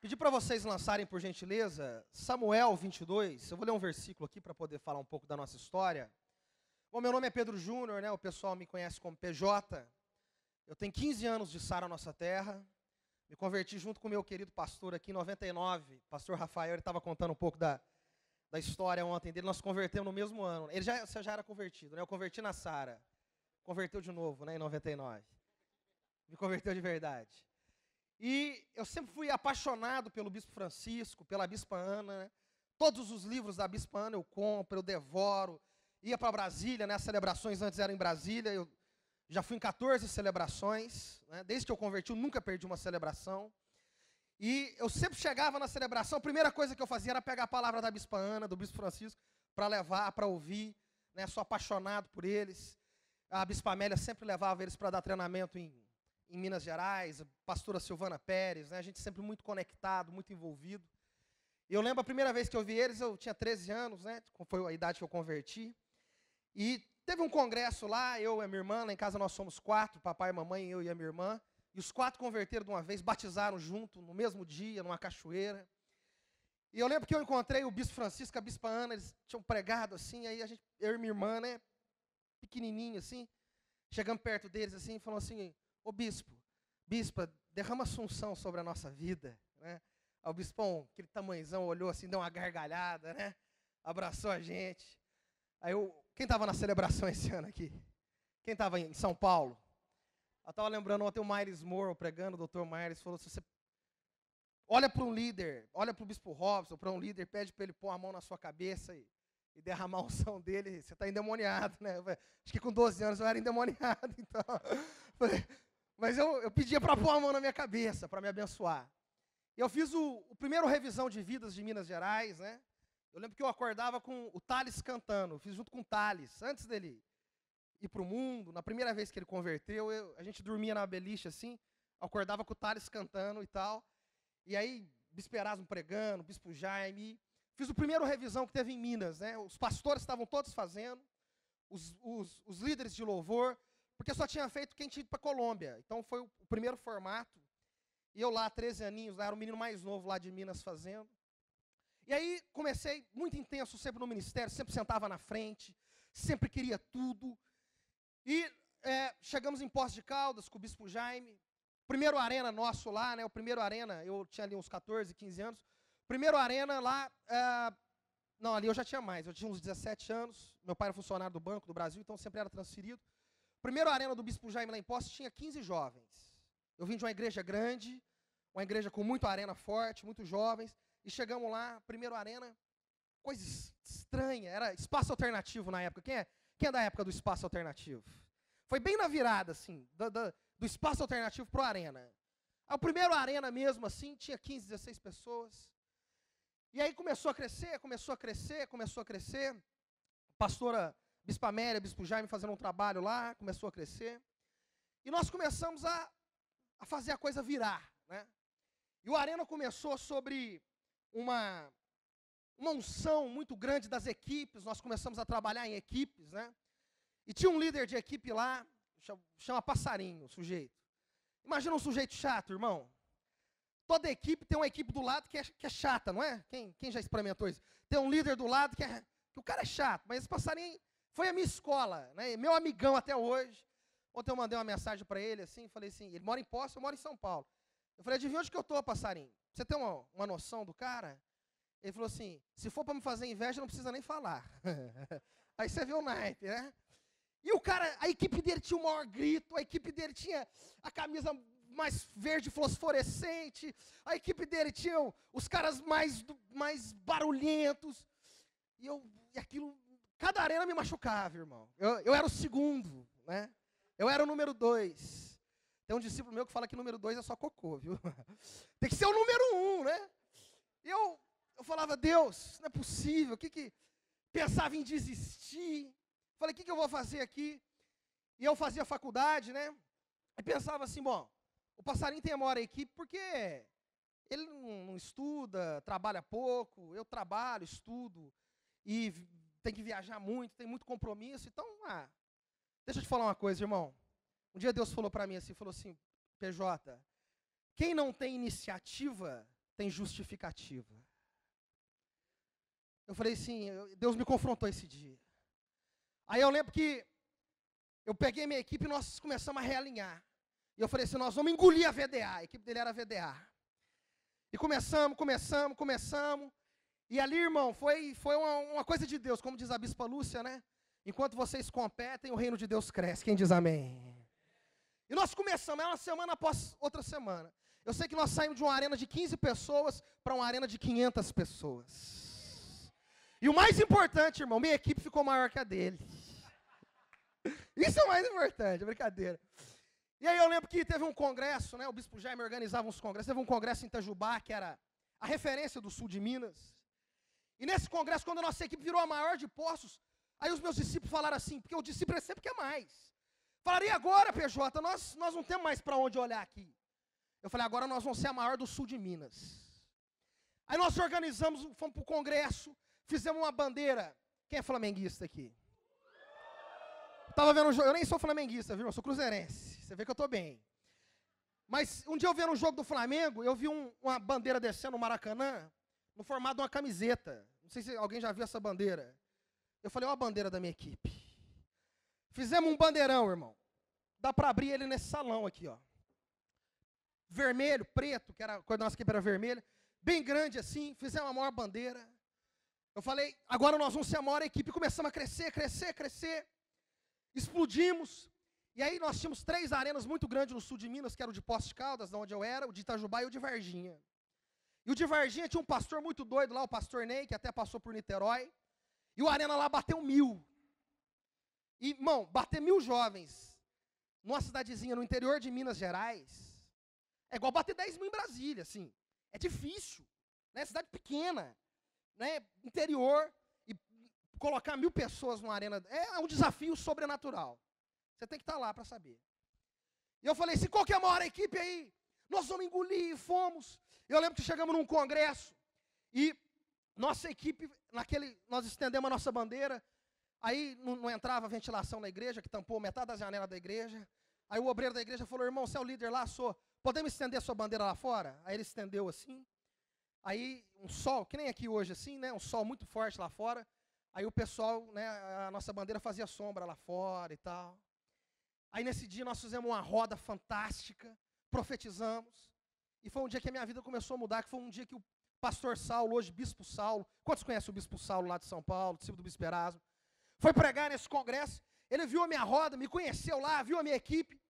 Pedir para vocês lançarem, por gentileza, Samuel 22. Eu vou ler um versículo aqui para poder falar um pouco da nossa história. Bom, meu nome é Pedro Júnior, né? O pessoal me conhece como PJ. Eu tenho 15 anos de Sara Nossa Terra. Me converti junto com o meu querido pastor aqui em 99. Pastor Rafael, ele estava contando um pouco da história ontem dele. Nós nos convertemos no mesmo ano. Você já era convertido, né? Eu converti na Sara. Converteu de novo, né? Em 99. Me converteu de verdade. E eu sempre fui apaixonado pelo Bispo Francisco, pela Bispa Ana, né? Todos os livros da Bispa Ana eu compro, eu devoro. Ia para Brasília, né? As celebrações antes eram em Brasília. Eu já fui em 14 celebrações, né? Desde que eu converti, eu nunca perdi uma celebração. E eu sempre chegava na celebração, a primeira coisa que eu fazia era pegar a palavra da Bispa Ana, do Bispo Francisco, para levar, para ouvir, né? Sou apaixonado por eles. A Bispa Amélia sempre levava eles para dar treinamento em Minas Gerais, a pastora Silvana Pérez, né? A gente sempre muito conectado, muito envolvido. E eu lembro a primeira vez que eu vi eles, eu tinha 13 anos, né? Foi a idade que eu converti. E teve um congresso lá, eu e a minha irmã, lá em casa nós somos 4, papai, mamãe, eu e a minha irmã. E os 4 converteram de uma vez, batizaram junto, no mesmo dia, numa cachoeira. E eu lembro que eu encontrei o Bispo Francisco, a Bispa Ana, eles tinham pregado assim, aí eu e minha irmã, né? Pequenininho assim, chegamos perto deles assim, e falou assim: ô bispa, derrama assunção sobre a nossa vida, né? Aí o bispão, aquele tamanhozão, olhou assim, deu uma gargalhada, né? Abraçou a gente. Aí quem estava na celebração esse ano aqui? Quem estava em São Paulo? Eu estava lembrando ontem o Myles Moore pregando, o Dr. Myles falou: se você olha para um líder, olha para o bispo Robson, para um líder, pede para ele pôr a mão na sua cabeça e derramar a unção dele, você está endemoniado, né? Acho que com 12 anos eu era endemoniado, então. Mas eu pedia para pôr a mão na minha cabeça, para me abençoar. E eu fiz o primeiro revisão de vidas de Minas Gerais, né? Eu lembro que eu acordava com o Thales cantando, eu fiz junto com o Thales, antes dele ir para o mundo, na primeira vez que ele converteu, a gente dormia na beliche assim, acordava com o Thales cantando e tal, e aí Bispo Erasmo pregando, Bispo Jaime. Fiz o primeiro revisão que teve em Minas, né? Os pastores estavam todos fazendo, os líderes de louvor, porque só tinha feito quem tinha ido para a Colômbia. Então foi o primeiro formato. E eu lá, 13 aninhos, lá, era o menino mais novo lá de Minas fazendo. E aí comecei muito intenso sempre no ministério, sempre sentava na frente, sempre queria tudo. E chegamos em Poços de Caldas com o Bispo Jaime. Primeiro arena nosso lá, né? O primeiro arena, eu tinha ali uns 14, 15 anos. Primeiro arena lá, não, ali eu já tinha mais, eu tinha uns 17 anos, meu pai era funcionário do Banco do Brasil, então sempre era transferido. Primeiro arena do Bispo Jaime lá em Poços tinha 15 jovens. Eu vim de uma igreja grande, uma igreja com muita arena forte, muitos jovens, e chegamos lá, primeiro arena, coisa estranha, era espaço alternativo na época. Quem é da época do espaço alternativo? Foi bem na virada, assim, do espaço alternativo pro arena. O primeiro arena mesmo, assim, tinha 15, 16 pessoas. E aí começou a crescer. Pastora Bispa Amélia, Bispo Jaime fazendo um trabalho lá, começou a crescer. E nós começamos a fazer a coisa virar, né? E o Arena começou sobre uma unção muito grande das equipes, nós começamos a trabalhar em equipes, né? E tinha um líder de equipe lá, chama Passarinho, o sujeito. Imagina um sujeito chato, irmão. Toda equipe tem uma equipe do lado que é chata, não é? Quem já experimentou isso? Tem um líder do lado que o cara é chato, mas esse Passarinho foi a minha escola, né? Meu amigão até hoje. Ontem eu mandei uma mensagem para ele, assim, falei assim, ele mora em Poços, eu moro em São Paulo. Eu falei: adivinha onde que eu estou, Passarinho? Você tem uma noção do cara? Ele falou assim: se for para me fazer inveja, não precisa nem falar. Aí você viu o naipe, né? E o cara, a equipe dele tinha o maior grito, a equipe dele tinha a camisa mais verde fosforescente, a equipe dele tinha os caras mais barulhentos. E aquilo, cada arena me machucava, irmão. Eu era o segundo, né? Eu era o número 2. Tem um discípulo meu que fala que número 2 é só cocô, viu? Tem que ser o número 1, né? E eu falava: Deus, não é possível. Pensava em desistir. Falei: o que eu vou fazer aqui? E eu fazia faculdade, né? E pensava assim: bom, o Passarinho tem a maior equipe porque ele não estuda, trabalha pouco. Eu trabalho, estudo e tem que viajar muito, tem muito compromisso. Então, deixa eu te falar uma coisa, irmão. Um dia Deus falou para mim assim, falou assim: PJ, quem não tem iniciativa tem justificativa. Eu falei assim, Deus me confrontou esse dia. Aí eu lembro que eu peguei minha equipe e nós começamos a realinhar. E eu falei assim, nós vamos engolir a VDA. A equipe dele era a VDA. E começamos. E ali, irmão, foi uma coisa de Deus, como diz a Bispa Lúcia, né? Enquanto vocês competem, o reino de Deus cresce. Quem diz amém? E nós começamos, uma semana após outra semana. Eu sei que nós saímos de uma arena de 15 pessoas para uma arena de 500 pessoas. E o mais importante, irmão, minha equipe ficou maior que a dele. Isso é o mais importante, brincadeira. E aí eu lembro que teve um congresso, né? O Bispo Jaime organizava uns congressos. Teve um congresso em Itajubá, que era a referência do sul de Minas. E nesse congresso, quando a nossa equipe virou a maior de Poços, aí os meus discípulos falaram assim, porque o discípulo é sempre quer mais. Falaram, e agora, PJ, nós não temos mais para onde olhar aqui. Eu falei, agora nós vamos ser a maior do sul de Minas. Aí nós organizamos, fomos para o congresso, fizemos uma bandeira. Quem é flamenguista aqui? Estava vendo um jogo, eu nem sou flamenguista, viu? Eu sou cruzeirense. Você vê que eu estou bem. Mas um dia eu vendo um jogo do Flamengo, eu vi uma bandeira descendo no Maracanã, no formato de uma camiseta. Não sei se alguém já viu essa bandeira. Eu falei, ó a bandeira da minha equipe. Fizemos um bandeirão, irmão. Dá para abrir ele nesse salão aqui, ó. Vermelho, preto, que era, quando a nossa equipe era vermelha. Bem grande assim, fizemos a maior bandeira. Eu falei, agora nós vamos ser a maior equipe. Começamos a crescer. Explodimos. E aí nós tínhamos 3 arenas muito grandes no sul de Minas, que era o de Poços de Caldas, de onde eu era, o de Itajubá e o de Varginha. E o de Varginha tinha um pastor muito doido lá, o pastor Ney, que até passou por Niterói. E o arena lá bateu 1000. E, irmão, bater 1000 jovens numa cidadezinha no interior de Minas Gerais é igual bater 10.000 em Brasília, assim. É difícil, né? Cidade pequena, né? Interior, e colocar 1000 pessoas numa arena é um desafio sobrenatural. Você tem que estar lá para saber. E eu falei, se qual que é a maior equipe aí? Nós vamos engolir, e fomos. Eu lembro que chegamos num congresso e nossa equipe, nós estendemos a nossa bandeira, aí não entrava ventilação na igreja, que tampou metade da janela da igreja. Aí o obreiro da igreja falou, irmão, você é o líder lá? Sou. Podemos estender a sua bandeira lá fora? Aí ele estendeu assim. Aí um sol, que nem aqui hoje assim, né? Um sol muito forte lá fora. Aí o pessoal, né, a nossa bandeira fazia sombra lá fora e tal. Aí nesse dia nós fizemos uma roda fantástica, profetizamos. E foi um dia que a minha vida começou a mudar, que foi um dia que o pastor Saulo, hoje Bispo Saulo, quantos conhecem o Bispo Saulo lá de São Paulo, discípulo do Bispo Erasmo? Foi pregar nesse congresso, ele viu a minha roda, me conheceu lá, viu a minha equipe.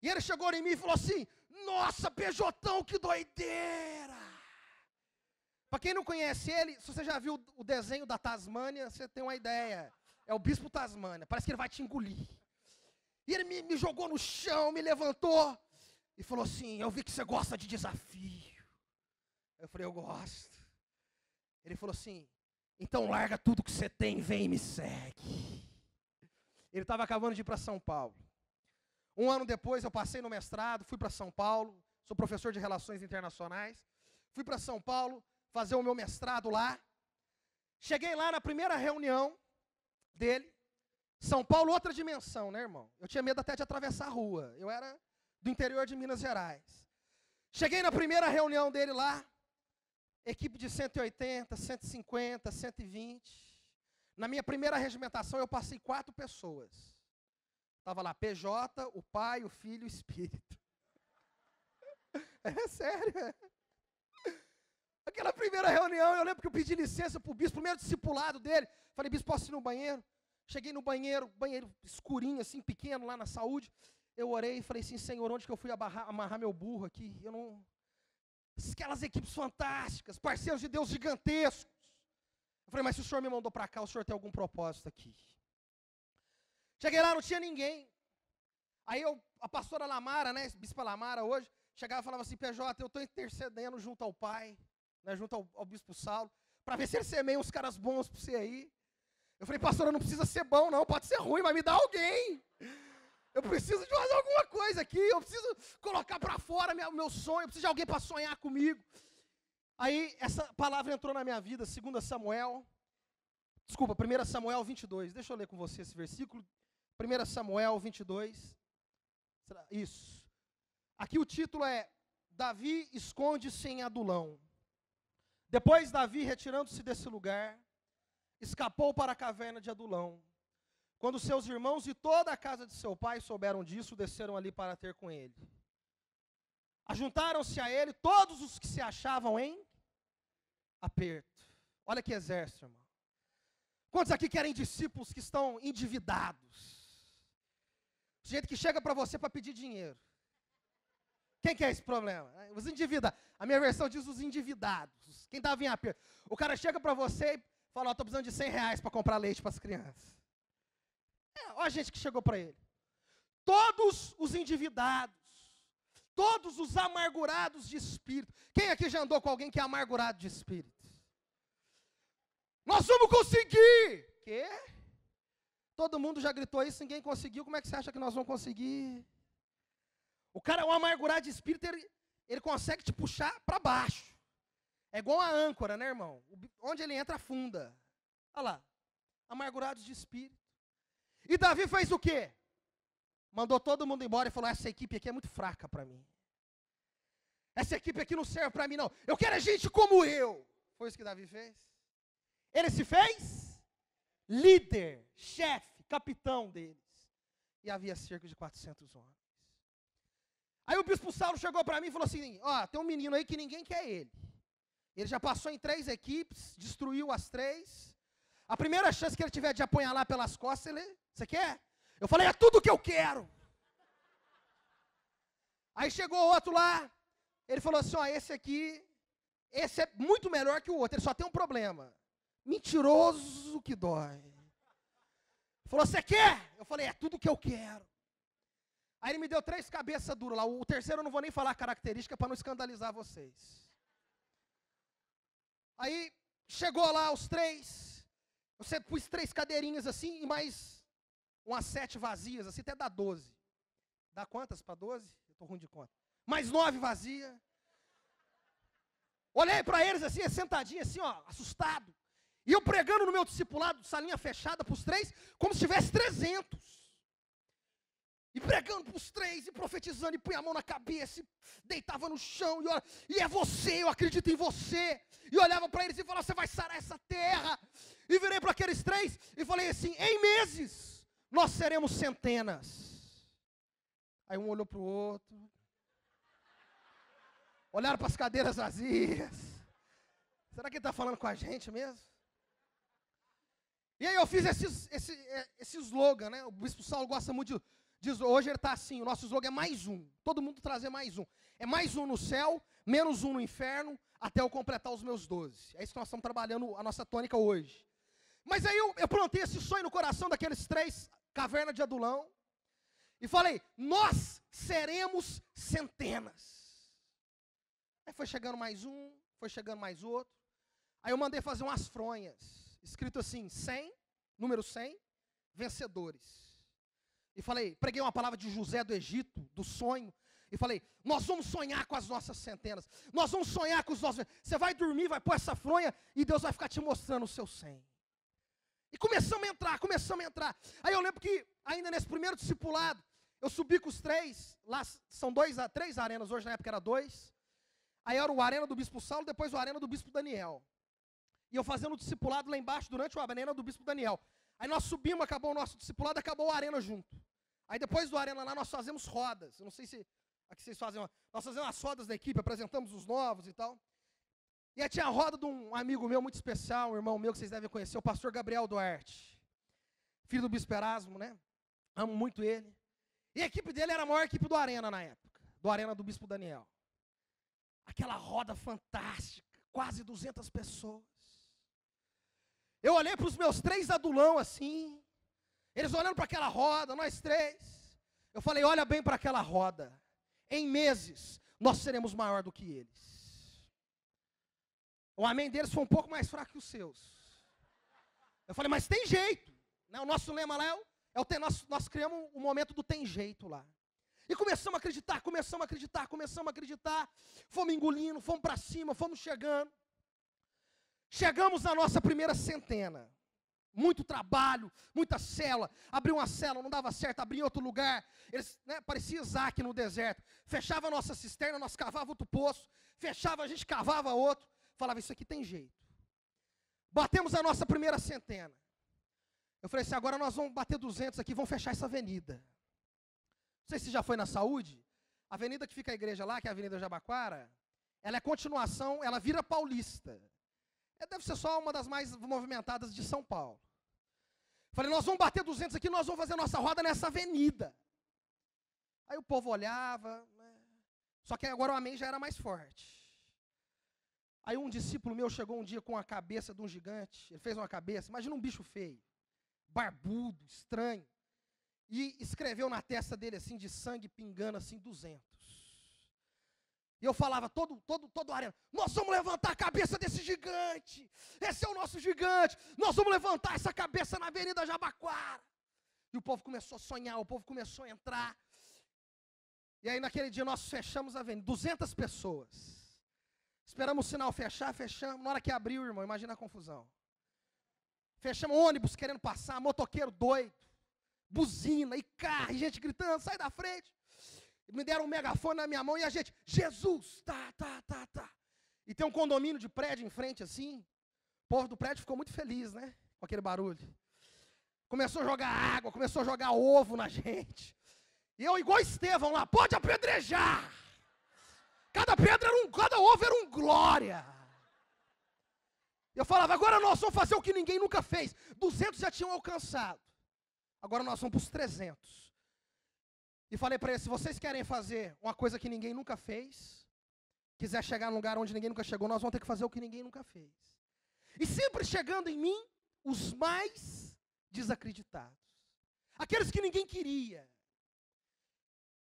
E ele chegou em mim e falou assim, nossa, PJão, que doideira! Para quem não conhece ele, se você já viu o desenho da Tasmânia, você tem uma ideia. É o Bispo Tasmânia, parece que ele vai te engolir. E ele me jogou no chão, me levantou e falou assim, eu vi que você gosta de desafio. Eu falei, eu gosto. Ele falou assim, então larga tudo que você tem, vem e me segue. Ele estava acabando de ir para São Paulo. Um ano depois eu passei no mestrado, fui para São Paulo, sou professor de Relações Internacionais, fui para São Paulo fazer o meu mestrado lá. Cheguei lá na primeira reunião dele, São Paulo, outra dimensão, né, irmão? Eu tinha medo até de atravessar a rua, eu era do interior de Minas Gerais. Cheguei na primeira reunião dele lá, equipe de 180, 150, 120. Na minha primeira regimentação eu passei 4 pessoas. Estava lá PJ, o Pai, o Filho e o Espírito. É sério. Aquela primeira reunião, eu lembro que eu pedi licença para o bispo, primeiro discipulado dele. Falei, bispo, posso ir no banheiro? Cheguei no banheiro escurinho, assim, pequeno, lá na saúde. Eu orei e falei assim, Senhor, onde que eu fui amarrar meu burro aqui? Eu não... Aquelas equipes fantásticas, parceiros de Deus gigantescos. Eu falei, mas se o senhor me mandou para cá, o senhor tem algum propósito aqui? Cheguei lá, não tinha ninguém. Aí a pastora Lamara, né, bispa Lamara hoje, chegava e falava assim, PJ, eu estou intercedendo junto ao Pai, né, junto ao bispo Saulo, para ver se ele semeia uns caras bons para você aí. Eu falei, pastora, não precisa ser bom não, pode ser ruim, mas me dá alguém. Eu preciso de fazer alguma coisa aqui, eu preciso colocar para fora o meu sonho, eu preciso de alguém para sonhar comigo. Aí essa palavra entrou na minha vida, 1 Samuel 22, deixa eu ler com você esse versículo, 1 Samuel 22, isso. Aqui o título é, Davi esconde-se em Adulão. Depois Davi, retirando-se desse lugar, escapou para a caverna de Adulão. Quando seus irmãos e toda a casa de seu pai souberam disso, desceram ali para ter com ele. Ajuntaram-se a ele todos os que se achavam em aperto. Olha que exército, irmão. Quantos aqui querem discípulos que estão endividados? Gente que chega para você para pedir dinheiro. Quem quer esse problema? Os endividados. A minha versão diz os endividados. Quem estava em aperto. O cara chega para você e fala, estou precisando de R$100 para comprar leite para as crianças. Olha a gente que chegou para ele. Todos os endividados, todos os amargurados de espírito. Quem aqui já andou com alguém que é amargurado de espírito? Nós vamos conseguir! Quê? Todo mundo já gritou isso, ninguém conseguiu. Como é que você acha que nós vamos conseguir? O cara é um amargurado de espírito, ele consegue te puxar para baixo. É igual a âncora, né, irmão? Onde ele entra, afunda. Olha lá, amargurados de espírito. E Davi fez o quê? Mandou todo mundo embora e falou, essa equipe aqui é muito fraca para mim. Essa equipe aqui não serve para mim, não. Eu quero gente como eu. Foi isso que Davi fez. Ele se fez líder, chefe, capitão deles. E havia cerca de 400 homens. Aí o bispo Saulo chegou para mim e falou assim, tem um menino aí que ninguém quer ele. Ele já passou em 3 equipes, destruiu as 3. A primeira chance que ele tiver de apunhalar pelas costas, você quer? Eu falei, é tudo que eu quero. Aí chegou outro lá, ele falou assim, esse aqui, esse é muito melhor que o outro, ele só tem um problema. Mentiroso que dói. Ele falou, você quer? Eu falei, é tudo que eu quero. Aí ele me deu 3 cabeças duras lá, o terceiro eu não vou nem falar a característica para não escandalizar vocês. Aí chegou lá os 3, você pus 3 cadeirinhas assim e mais umas 7 vazias, assim até dá 12. Dá quantas para 12? Eu estou ruim de conta. Mais 9 vazias. Olhei para eles assim, sentadinho assim, assustado. E eu pregando no meu discipulado, salinha fechada para os 3, como se tivesse 300. E pregando para os 3, e profetizando, e punha a mão na cabeça, e deitava no chão, e é você, eu acredito em você. E olhava para eles e falava, você vai sarar essa terra. E virei para aqueles 3 e falei assim, em meses, nós seremos centenas. Aí um olhou para o outro. Olharam para as cadeiras vazias. Será que ele está falando com a gente mesmo? E aí eu fiz esse slogan, né? O bispo Saulo gosta muito diz, hoje ele está assim, o nosso slogan é mais um. Todo mundo trazer mais um. É mais um no céu, menos um no inferno, até eu completar os meus 12. É isso que nós estamos trabalhando, a nossa tônica hoje. Mas aí eu plantei esse sonho no coração daqueles 3, caverna de Adulão, e falei, nós seremos centenas. Aí foi chegando mais um, foi chegando mais outro. Aí eu mandei fazer umas fronhas, escrito assim, 100, número 100, vencedores. E falei, preguei uma palavra de José do Egito, do sonho, e falei, nós vamos sonhar com as nossas centenas, nós vamos sonhar com os nossos... Você vai dormir, vai pôr essa fronha, e Deus vai ficar te mostrando o seu 100. E começamos a entrar. Aí eu lembro que, ainda nesse primeiro discipulado, eu subi com os 3, lá são 3 arenas, hoje na época era 2. Aí era o arena do bispo Saulo, depois o arena do bispo Daniel. E eu fazendo o discipulado lá embaixo, durante o arena do bispo Daniel. Aí nós subimos, acabou o nosso discipulado, acabou a arena junto. Aí depois do arena lá, nós fazemos rodas. Eu não sei se aqui vocês fazem, nós fazemos as rodas da equipe, apresentamos os novos e tal. E aí tinha a roda de um amigo meu muito especial, um irmão meu que vocês devem conhecer, o pastor Gabriel Duarte. Filho do bispo Erasmo, né? Amo muito ele. E a equipe dele era a maior equipe do arena na época, do arena do bispo Daniel. Aquela roda fantástica, quase 200 pessoas. Eu olhei para os meus 3 adulão assim, eles olhando para aquela roda, nós 3. Eu falei, olha bem para aquela roda. Em meses, nós seremos maior do que eles. O amém deles foi um pouco mais fraco que os seus. Eu falei, mas tem jeito. Né? O nosso lema lá nós criamos o momento do tem jeito lá. E começamos a acreditar. Fomos engolindo, fomos para cima, fomos chegando. Chegamos na nossa primeira centena. Muito trabalho, muita célula. Abri uma célula, não dava certo, abri em outro lugar. Eles, parecia Isaac no deserto. Fechava a nossa cisterna, nós cavava outro poço. Fechava, a gente cavava outro. falava, isso aqui tem jeito. Batemos a nossa primeira centena. Eu falei assim, agora nós vamos bater 200 aqui, vamos fechar essa avenida. Não sei se já foi na Saúde. A avenida que fica a igreja lá, que é a Avenida Jabaquara, ela é continuação, ela vira Paulista. Deve ser só uma das mais movimentadas de São Paulo. Falei, nós vamos bater 200 aqui, nós vamos fazer nossa roda nessa avenida. Aí o povo olhava, né? Só que agora o amém já era mais forte. Aí um discípulo meu chegou um dia com a cabeça de um gigante, ele fez uma cabeça, imagina um bicho feio, barbudo, estranho, e escreveu na testa dele assim, de sangue pingando assim, 200. E eu falava, todo a arena, nós vamos levantar a cabeça desse gigante, esse é o nosso gigante, nós vamos levantar essa cabeça na Avenida Jabaquara. E o povo começou a sonhar, o povo começou a entrar. E aí naquele dia nós fechamos a avenida, 200 pessoas. Esperamos o sinal fechar, fechamos. Na hora que abriu, irmão, imagina a confusão. Fechamos ônibus querendo passar, motoqueiro doido, buzina e carro, e gente gritando, sai da frente. Me deram um megafone na minha mão e a gente, Jesus, tá. E tem um condomínio de prédio em frente assim. O povo do prédio ficou muito feliz, né? Com aquele barulho. Começou a jogar água, começou a jogar ovo na gente. E eu, igual Estevão lá, pode apedrejar. Cada ovo era um glória. Eu falava, agora nós vamos fazer o que ninguém nunca fez. 200 já tinham alcançado. Agora nós vamos para os 300. E falei para eles, se vocês querem fazer uma coisa que ninguém nunca fez, quiser chegar num lugar onde ninguém nunca chegou, nós vamos ter que fazer o que ninguém nunca fez. E sempre chegando em mim, os mais desacreditados. Aqueles que ninguém queria.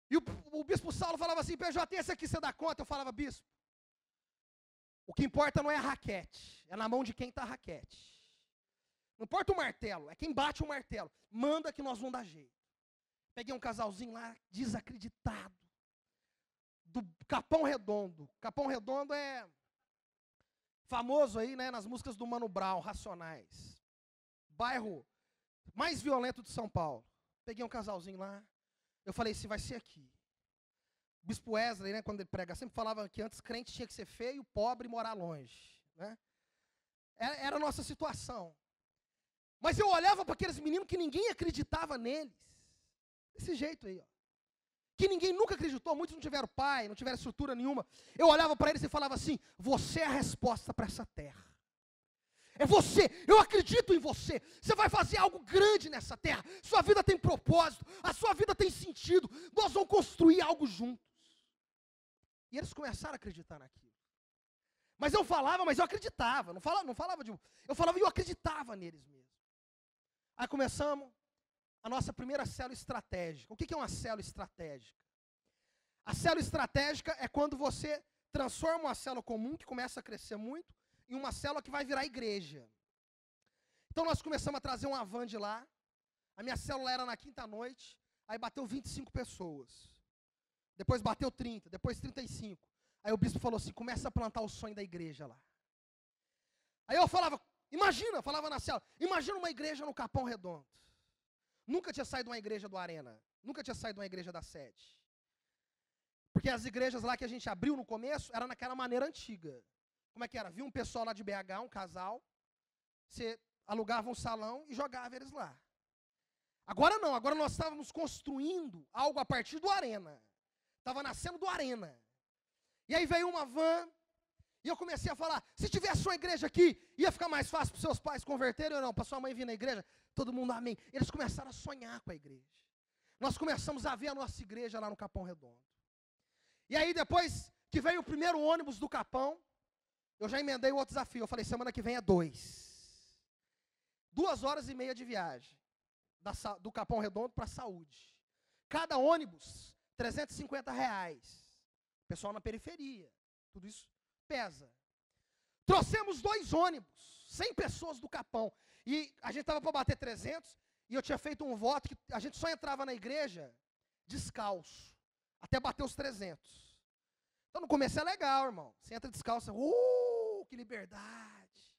E o bispo Saulo falava assim, PJ, esse aqui você dá conta? Eu falava, bispo, o que importa não é a raquete, é na mão de quem está a raquete. Não importa o martelo, é quem bate o martelo. Manda que nós vamos dar jeito. Peguei um casalzinho lá, desacreditado, do Capão Redondo. Capão Redondo é famoso aí, né, nas músicas do Mano Brown, Racionais. Bairro mais violento de São Paulo. Peguei um casalzinho lá. Eu falei, se vai ser aqui. O bispo Wesley, né, quando ele prega, sempre falava que antes crente tinha que ser feio, pobre e morar longe. Né? Era a nossa situação. Mas eu olhava para aqueles meninos que ninguém acreditava neles. Desse jeito aí, ó. Que ninguém nunca acreditou, muitos não tiveram pai, não tiveram estrutura nenhuma. Eu olhava para eles e falava assim, você é a resposta para essa terra. É você, eu acredito em você. Você vai fazer algo grande nessa terra. Sua vida tem propósito, a sua vida tem sentido. Nós vamos construir algo juntos. E eles começaram a acreditar naquilo. Mas eu falava, mas eu acreditava. Não falava de... Eu falava e eu acreditava neles mesmo. Aí começamos a nossa primeira célula estratégica. O que é uma célula estratégica? A célula estratégica é quando você transforma uma célula comum, que começa a crescer muito, em uma célula que vai virar igreja. Então nós começamos a trazer uma van de lá. A minha célula era na quinta noite, aí bateu 25 pessoas. Depois bateu 30, depois 35. Aí o bispo falou assim, começa a plantar o sonho da igreja lá. Aí eu falava, imagina, falava na célula, imagina uma igreja no Capão Redondo. Nunca tinha saído uma igreja do Arena, nunca tinha saído uma igreja da sede. Porque as igrejas lá que a gente abriu no começo, era naquela maneira antiga. Como é que era? Viu um pessoal lá de BH, um casal, você alugava um salão e jogava eles lá. Agora não, agora nós estávamos construindo algo a partir do Arena. Estava nascendo do Arena. E aí veio uma van, e eu comecei a falar, se tivesse uma igreja aqui, ia ficar mais fácil para os seus pais converterem ou não, para sua mãe vir na igreja? Todo mundo amém. Eles começaram a sonhar com a igreja. Nós começamos a ver a nossa igreja lá no Capão Redondo. E aí depois que veio o primeiro ônibus do Capão, eu já emendei o outro desafio. Eu falei, semana que vem é 2. 2 horas e meia de viagem. Do Capão Redondo para a Saúde. Cada ônibus, R$350. Pessoal na periferia. Tudo isso pesa. Trouxemos 2 ônibus, 100 pessoas do Capão. E a gente estava para bater 300, e eu tinha feito um voto que a gente só entrava na igreja descalço, até bater os 300. Então no começo é legal, irmão. Você entra descalço, que liberdade.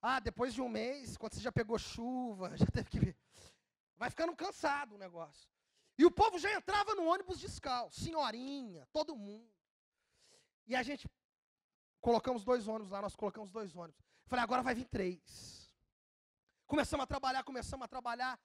Ah, depois de um mês, quando você já pegou chuva, já teve que... Vai ficando cansado o negócio. E o povo já entrava no ônibus descalço, senhorinha, todo mundo. E a gente colocamos 2 ônibus lá, nós colocamos 2 ônibus. Falei, agora vai vir 3. Começamos a trabalhar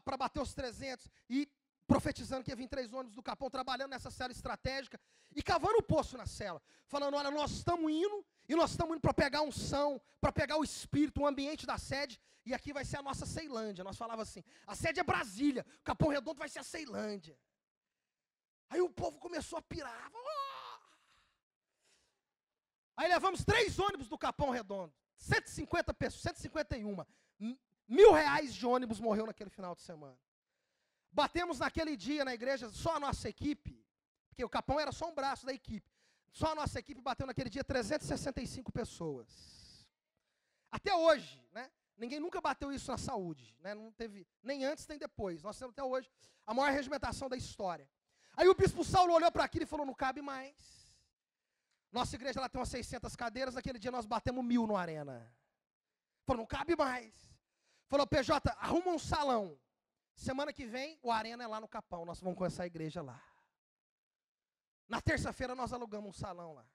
para bater os 300 e profetizando que ia vir 3 ônibus do Capão, trabalhando nessa célula estratégica e cavando o poço na célula. Falando, olha, nós estamos indo e nós estamos indo para pegar a unção, para pegar o espírito, o ambiente da sede, e aqui vai ser a nossa Ceilândia. Nós falávamos assim, a sede é Brasília, o Capão Redondo vai ser a Ceilândia. Aí o povo começou a pirar. Oh! Aí levamos 3 ônibus do Capão Redondo, 150 pessoas, 151. R$1.000 de ônibus morreu naquele final de semana. Batemos naquele dia na igreja, só a nossa equipe, porque o Capão era só um braço da equipe, só a nossa equipe bateu naquele dia 365 pessoas. Até hoje, né? Ninguém nunca bateu isso na saúde, né? Não teve, nem antes nem depois. Nós temos até hoje a maior regimentação da história. Aí o bispo Saulo olhou para aquilo e falou, não cabe mais. Nossa igreja lá tem umas 600 cadeiras, naquele dia nós batemos 1.000 no Arena. Falou, não cabe mais. Falou, PJ, arruma um salão. Semana que vem, o Arena é lá no Capão, nós vamos começar a igreja lá. Na terça-feira nós alugamos um salão lá.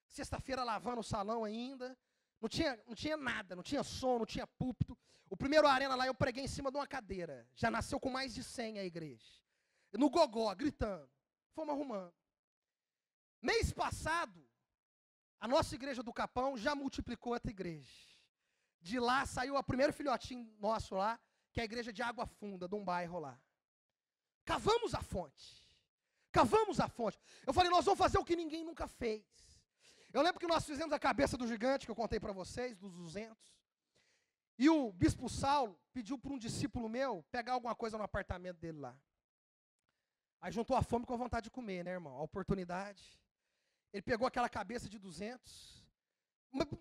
Sexta-feira lavando o salão ainda. Não tinha nada, não tinha som, não tinha púlpito. O primeiro Arena lá eu preguei em cima de uma cadeira. Já nasceu com mais de 100 a igreja. No gogó, gritando. Fomos arrumando. Mês passado, a nossa igreja do Capão já multiplicou outra igreja. De lá saiu o primeiro filhotinho nosso lá, que é a igreja de Água Funda, de um bairro lá. Cavamos a fonte. Cavamos a fonte. Eu falei, nós vamos fazer o que ninguém nunca fez. Eu lembro que nós fizemos a cabeça do gigante, que eu contei para vocês, dos 200. E o bispo Saulo pediu para um discípulo meu pegar alguma coisa no apartamento dele lá. Aí juntou a fome com a vontade de comer, né, irmão? A oportunidade. Ele pegou aquela cabeça de 200.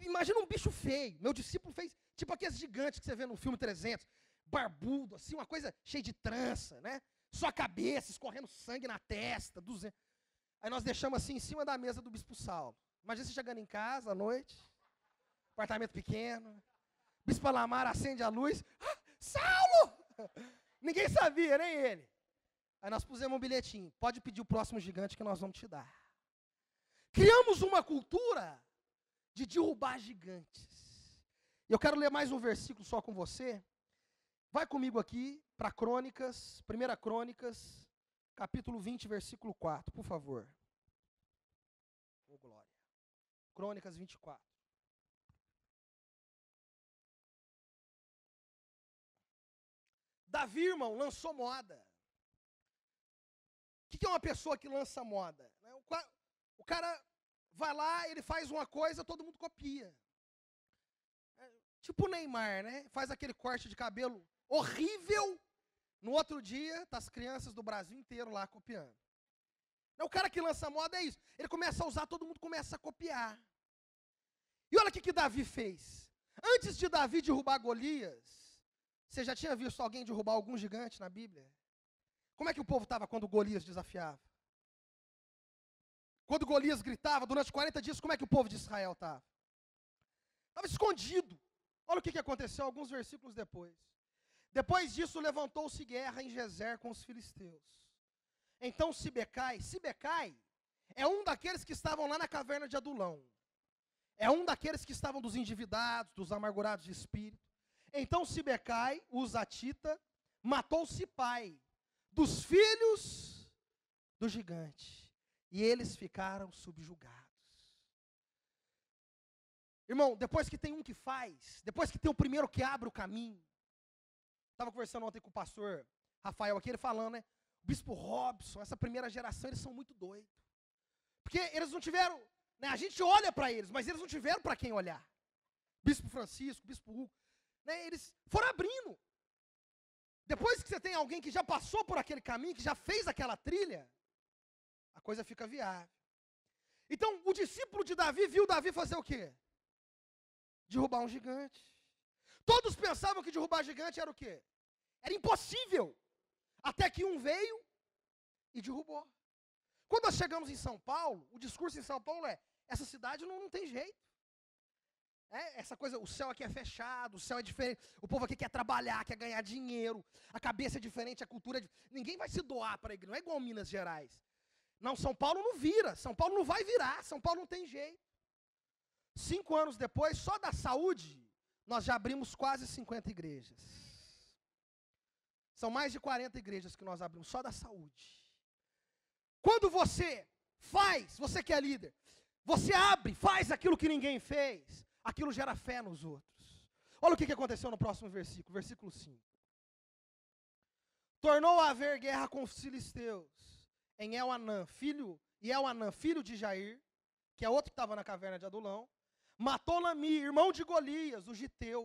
Imagina um bicho feio. Meu discípulo fez tipo aqueles gigantes que você vê no filme 300. Barbudo, assim, uma coisa cheia de trança, né? Só a cabeça, escorrendo sangue na testa. 200. Aí nós deixamos assim em cima da mesa do bispo Saulo. Imagina você chegando em casa à noite. Apartamento pequeno. Bispo Alamar acende a luz. Ah, Saulo! Ninguém sabia, nem ele. Aí nós pusemos um bilhetinho. Pode pedir o próximo gigante que nós vamos te dar. Criamos uma cultura de derrubar gigantes. E eu quero ler mais um versículo só com você. Vai comigo aqui para Crônicas, 1 Crônicas, capítulo 20, versículo 4, por favor. Oh, glória. Crônicas 24. Davi, irmão, lançou moda. O que é uma pessoa que lança moda? O cara vai lá, ele faz uma coisa, todo mundo copia. Tipo o Neymar, né? Faz aquele corte de cabelo horrível. No outro dia, tá as crianças do Brasil inteiro lá copiando. O cara que lança moda é isso. Ele começa a usar, todo mundo começa a copiar. E olha o que Davi fez. Antes de Davi derrubar Golias, você já tinha visto alguém derrubar algum gigante na Bíblia? Como é que o povo estava quando Golias desafiava? Quando Golias gritava, durante 40 dias, como é que o povo de Israel estava? Estava escondido. Olha o que aconteceu alguns versículos depois. Depois disso, levantou-se guerra em Gezer com os filisteus. Então Sibecai é um daqueles que estavam lá na caverna de Adulão. É um daqueles que estavam dos endividados, dos amargurados de espírito. Então Sibecai, o Zatita, matou Sipai, dos filhos do gigante. E eles ficaram subjugados. Irmão, depois que tem um que faz, depois que tem o primeiro que abre o caminho. Estava conversando ontem com o pastor Rafael aqui, ele falando, né? O bispo Robson, essa primeira geração, eles são muito doidos. Porque eles não tiveram, né? A gente olha para eles, mas eles não tiveram para quem olhar. Bispo Francisco, bispo Hugo, né? Eles foram abrindo. Depois que você tem alguém que já passou por aquele caminho, que já fez aquela trilha, a coisa fica viável. Então, o discípulo de Davi viu Davi fazer o quê? Derrubar um gigante. Todos pensavam que derrubar gigante era o quê? Era impossível. Até que um veio e derrubou. Quando nós chegamos em São Paulo, o discurso em São Paulo é, essa cidade não tem jeito. Essa coisa, o céu aqui é fechado, o céu é diferente, o povo aqui quer trabalhar, quer ganhar dinheiro, a cabeça é diferente, a cultura é diferente. Ninguém vai se doar para a igreja, não é igual Minas Gerais. Não, São Paulo não vira, São Paulo não vai virar, São Paulo não tem jeito. 5 anos depois, só da saúde, nós já abrimos quase 50 igrejas. São mais de 40 igrejas que nós abrimos, só da saúde. Quando você faz, você que é líder, você abre, faz aquilo que ninguém fez, aquilo gera fé nos outros. Olha o que aconteceu no próximo versículo, versículo 5. Tornou a haver guerra com os filisteus em Elhanã, filho de Jair, que é outro que estava na caverna de Adulão, matou Lami, irmão de Golias, o giteu.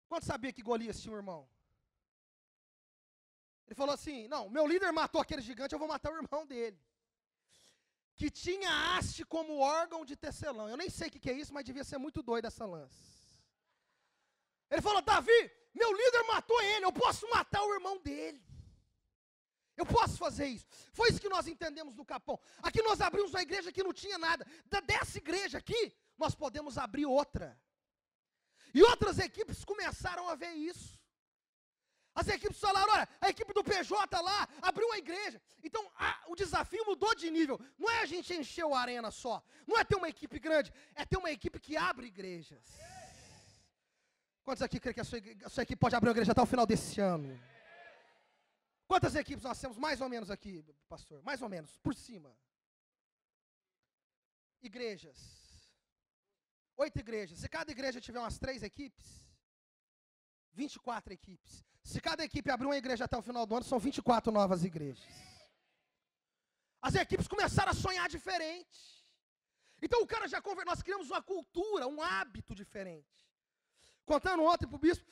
Quantos sabia que Golias tinha um irmão? Ele falou assim, não, meu líder matou aquele gigante, eu vou matar o irmão dele. Que tinha haste como órgão de tecelão. Eu nem sei o que é isso, mas devia ser muito doido essa lança. Ele falou, Davi, meu líder matou ele, eu posso matar o irmão dele. Eu posso fazer isso. Foi isso que nós entendemos no Capão. Aqui nós abrimos uma igreja que não tinha nada. Dessa igreja aqui, nós podemos abrir outra. E outras equipes começaram a ver isso. As equipes falaram, olha, a equipe do PJ lá abriu uma igreja. Então, o desafio mudou de nível. Não é a gente encher a arena só. Não é ter uma equipe grande. É ter uma equipe que abre igrejas. Quantos aqui creem que a sua equipe pode abrir uma igreja até o final desse ano? Quantas equipes nós temos mais ou menos aqui, pastor? Mais ou menos, por cima. Igrejas. 8 igrejas. Se cada igreja tiver umas 3 equipes, 24 equipes. Se cada equipe abrir uma igreja até o final do ano, são 24 novas igrejas. As equipes começaram a sonhar diferente. Então o cara já conversou, nós criamos uma cultura, um hábito diferente. Contando ontem para o bispo,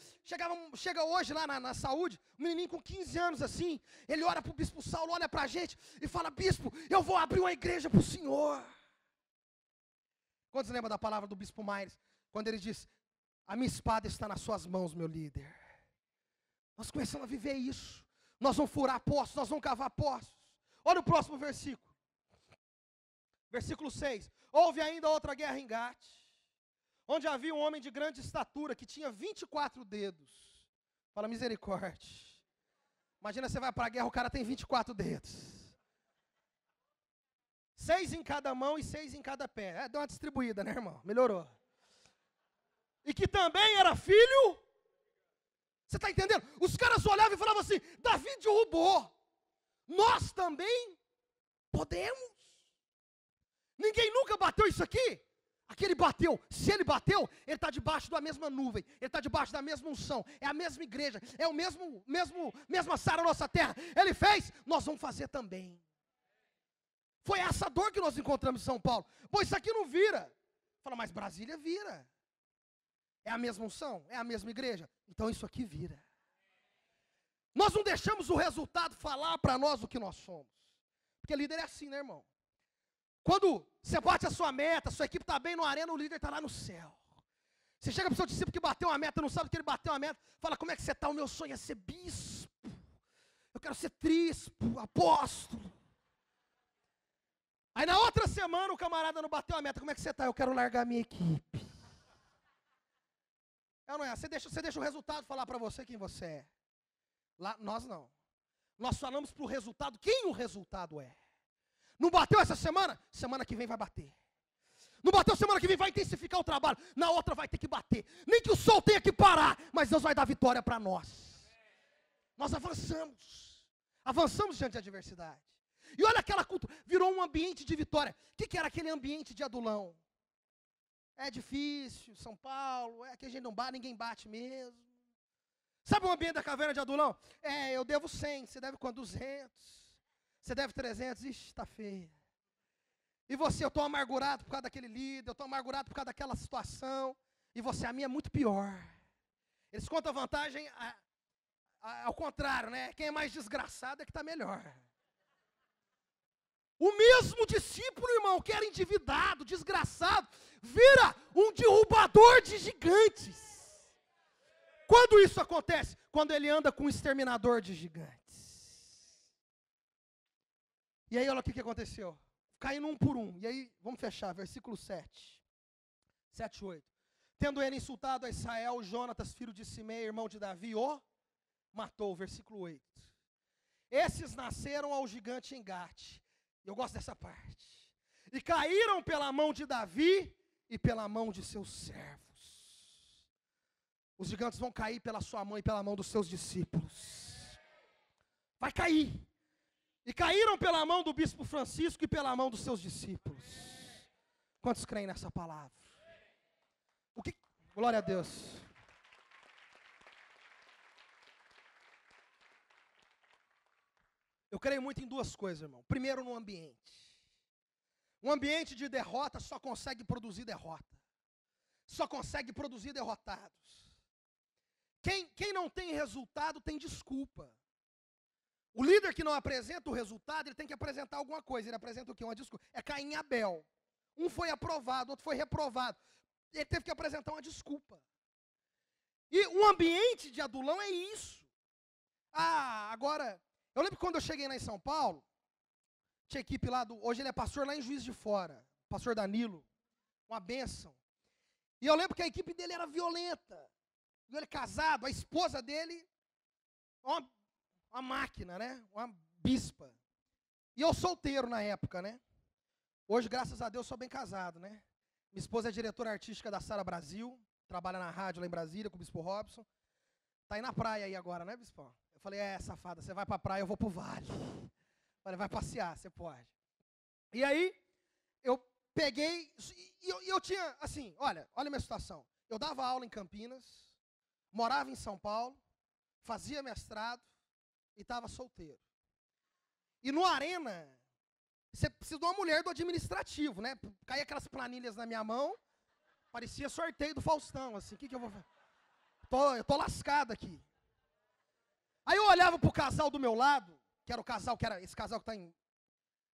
chega hoje lá na saúde, um menininho com 15 anos assim, ele olha para o bispo Saulo, olha para a gente e fala, bispo, eu vou abrir uma igreja para o senhor. Quantos lembram da palavra do bispo Maires, quando ele diz, a minha espada está nas suas mãos, meu líder. Nós começamos a viver isso. Nós vamos furar poços, nós vamos cavar poços. Olha o próximo versículo. Versículo 6. Houve ainda outra guerra em Gate, onde havia um homem de grande estatura, que tinha 24 dedos. Fala, misericórdia. Imagina, você vai para a guerra, o cara tem 24 dedos. 6 em cada mão e 6 em cada pé. Deu uma distribuída, né, irmão? Melhorou. E que também era filho. Você está entendendo? Os caras olhavam e falavam assim, Davi derrubou. Nós também podemos. Ninguém nunca bateu isso aqui. Aquele bateu, se ele bateu, ele está debaixo da mesma nuvem, ele está debaixo da mesma unção, é a mesma igreja, é o mesma Sara nossa terra. Ele fez, nós vamos fazer também. Foi essa dor que nós encontramos em São Paulo. Pô, isso aqui não vira. Fala, mas Brasília vira. É a mesma unção, é a mesma igreja. Então isso aqui vira. Nós não deixamos o resultado falar para nós o que nós somos. Porque líder é assim, né, irmão? Quando você bate a sua meta, sua equipe está bem no arena, o líder está lá no céu. Você chega para o seu discípulo que bateu uma meta, não sabe que ele bateu uma meta, fala, como é que você está? O meu sonho é ser bispo. Eu quero ser tríspo, apóstolo. Aí na outra semana o camarada não bateu a meta, como é que você está? Eu quero largar a minha equipe. É ou não é? Você deixa o resultado falar para você quem você é. Lá, nós não. Nós falamos para o resultado quem o resultado é. Não bateu essa semana? Semana que vem vai bater. Não bateu semana que vem, vai intensificar o trabalho. Na outra vai ter que bater. Nem que o sol tenha que parar, mas Deus vai dar vitória para nós. Nós avançamos. Avançamos diante da adversidade. E olha aquela cultura, virou um ambiente de vitória. O que era aquele ambiente de Adulão? É difícil, São Paulo, é que a gente não bate, ninguém bate mesmo. Sabe o ambiente da caverna de Adulão? Eu devo 100, você deve quanto? 200. Você deve 300, ixi, está feio. E você, eu estou amargurado por causa daquele líder, eu estou amargurado por causa daquela situação. E você, a minha é muito pior. Eles contam a vantagem ao contrário, né? Quem é mais desgraçado é que está melhor. O mesmo discípulo, irmão, que era endividado, desgraçado, vira um derrubador de gigantes. Quando isso acontece? Quando ele anda com um exterminador de gigantes. E aí, olha o que aconteceu. Caindo um por um. E aí, vamos fechar, versículo 7. 7, 8. Tendo ele insultado a Israel, Jonatas, filho de Simei, irmão de Davi, o matou. Versículo 8. Esses nasceram ao gigante em Gate. Eu gosto dessa parte. E caíram pela mão de Davi e pela mão de seus servos. Os gigantes vão cair pela sua mão e pela mão dos seus discípulos. Vai cair. E caíram pela mão do bispo Francisco e pela mão dos seus discípulos. Quantos creem nessa palavra? Glória a Deus. Eu creio muito em duas coisas, irmão. Primeiro, no ambiente. Um ambiente de derrota só consegue produzir derrota. Só consegue produzir derrotados. Quem não tem resultado tem desculpa. O líder que não apresenta o resultado, ele tem que apresentar alguma coisa. Ele apresenta o quê? Uma desculpa. É Caim e Abel. Um foi aprovado, outro foi reprovado. Ele teve que apresentar uma desculpa. E um ambiente de adulão é isso. Agora, eu lembro quando eu cheguei lá em São Paulo, tinha equipe lá, hoje ele é pastor lá em Juiz de Fora, pastor Danilo, uma bênção. E eu lembro que a equipe dele era violenta. E ele casado, a esposa dele, uma máquina, né? Uma bispa. E eu solteiro na época, né? Hoje, graças a Deus, sou bem casado, né? Minha esposa é diretora artística da Sara Brasil, trabalha na rádio lá em Brasília com o Bispo Robson. Tá aí na praia aí agora, né, Bispão? Eu falei, safada, você vai pra praia, eu vou pro vale. Eu falei, vai passear, você pode. E aí, eu peguei, e eu tinha, assim, olha a minha situação. Eu dava aula em Campinas, morava em São Paulo, fazia mestrado e estava solteiro. E no Arena, você precisa de uma mulher do administrativo, né? Caía aquelas planilhas na minha mão, parecia sorteio do Faustão, assim, o que eu vou fazer? Eu tô lascado aqui. Aí eu olhava pro casal do meu lado, que era esse casal que está em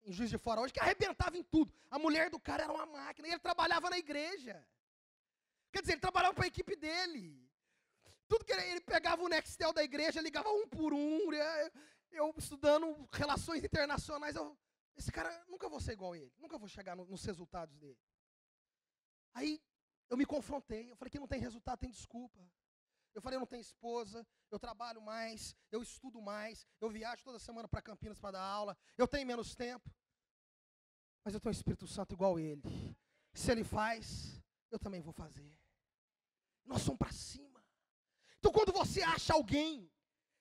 Juiz de Fora hoje, que arrebentava em tudo. A mulher do cara era uma máquina, e ele trabalhava na igreja. Quer dizer, ele trabalhava para a equipe dele. Tudo que ele pegava o Nextel da igreja, ligava um por um. Eu estudando relações internacionais, esse cara, nunca vou ser igual a ele. Nunca vou chegar nos resultados dele. Aí, eu me confrontei. Eu falei que não tem resultado, tem desculpa. Eu falei, eu não tenho esposa, eu trabalho mais, eu estudo mais, eu viajo toda semana para Campinas para dar aula, eu tenho menos tempo. Mas eu tenho o Espírito Santo igual ele. Se ele faz, eu também vou fazer. Nós somos para cima. Então quando você acha alguém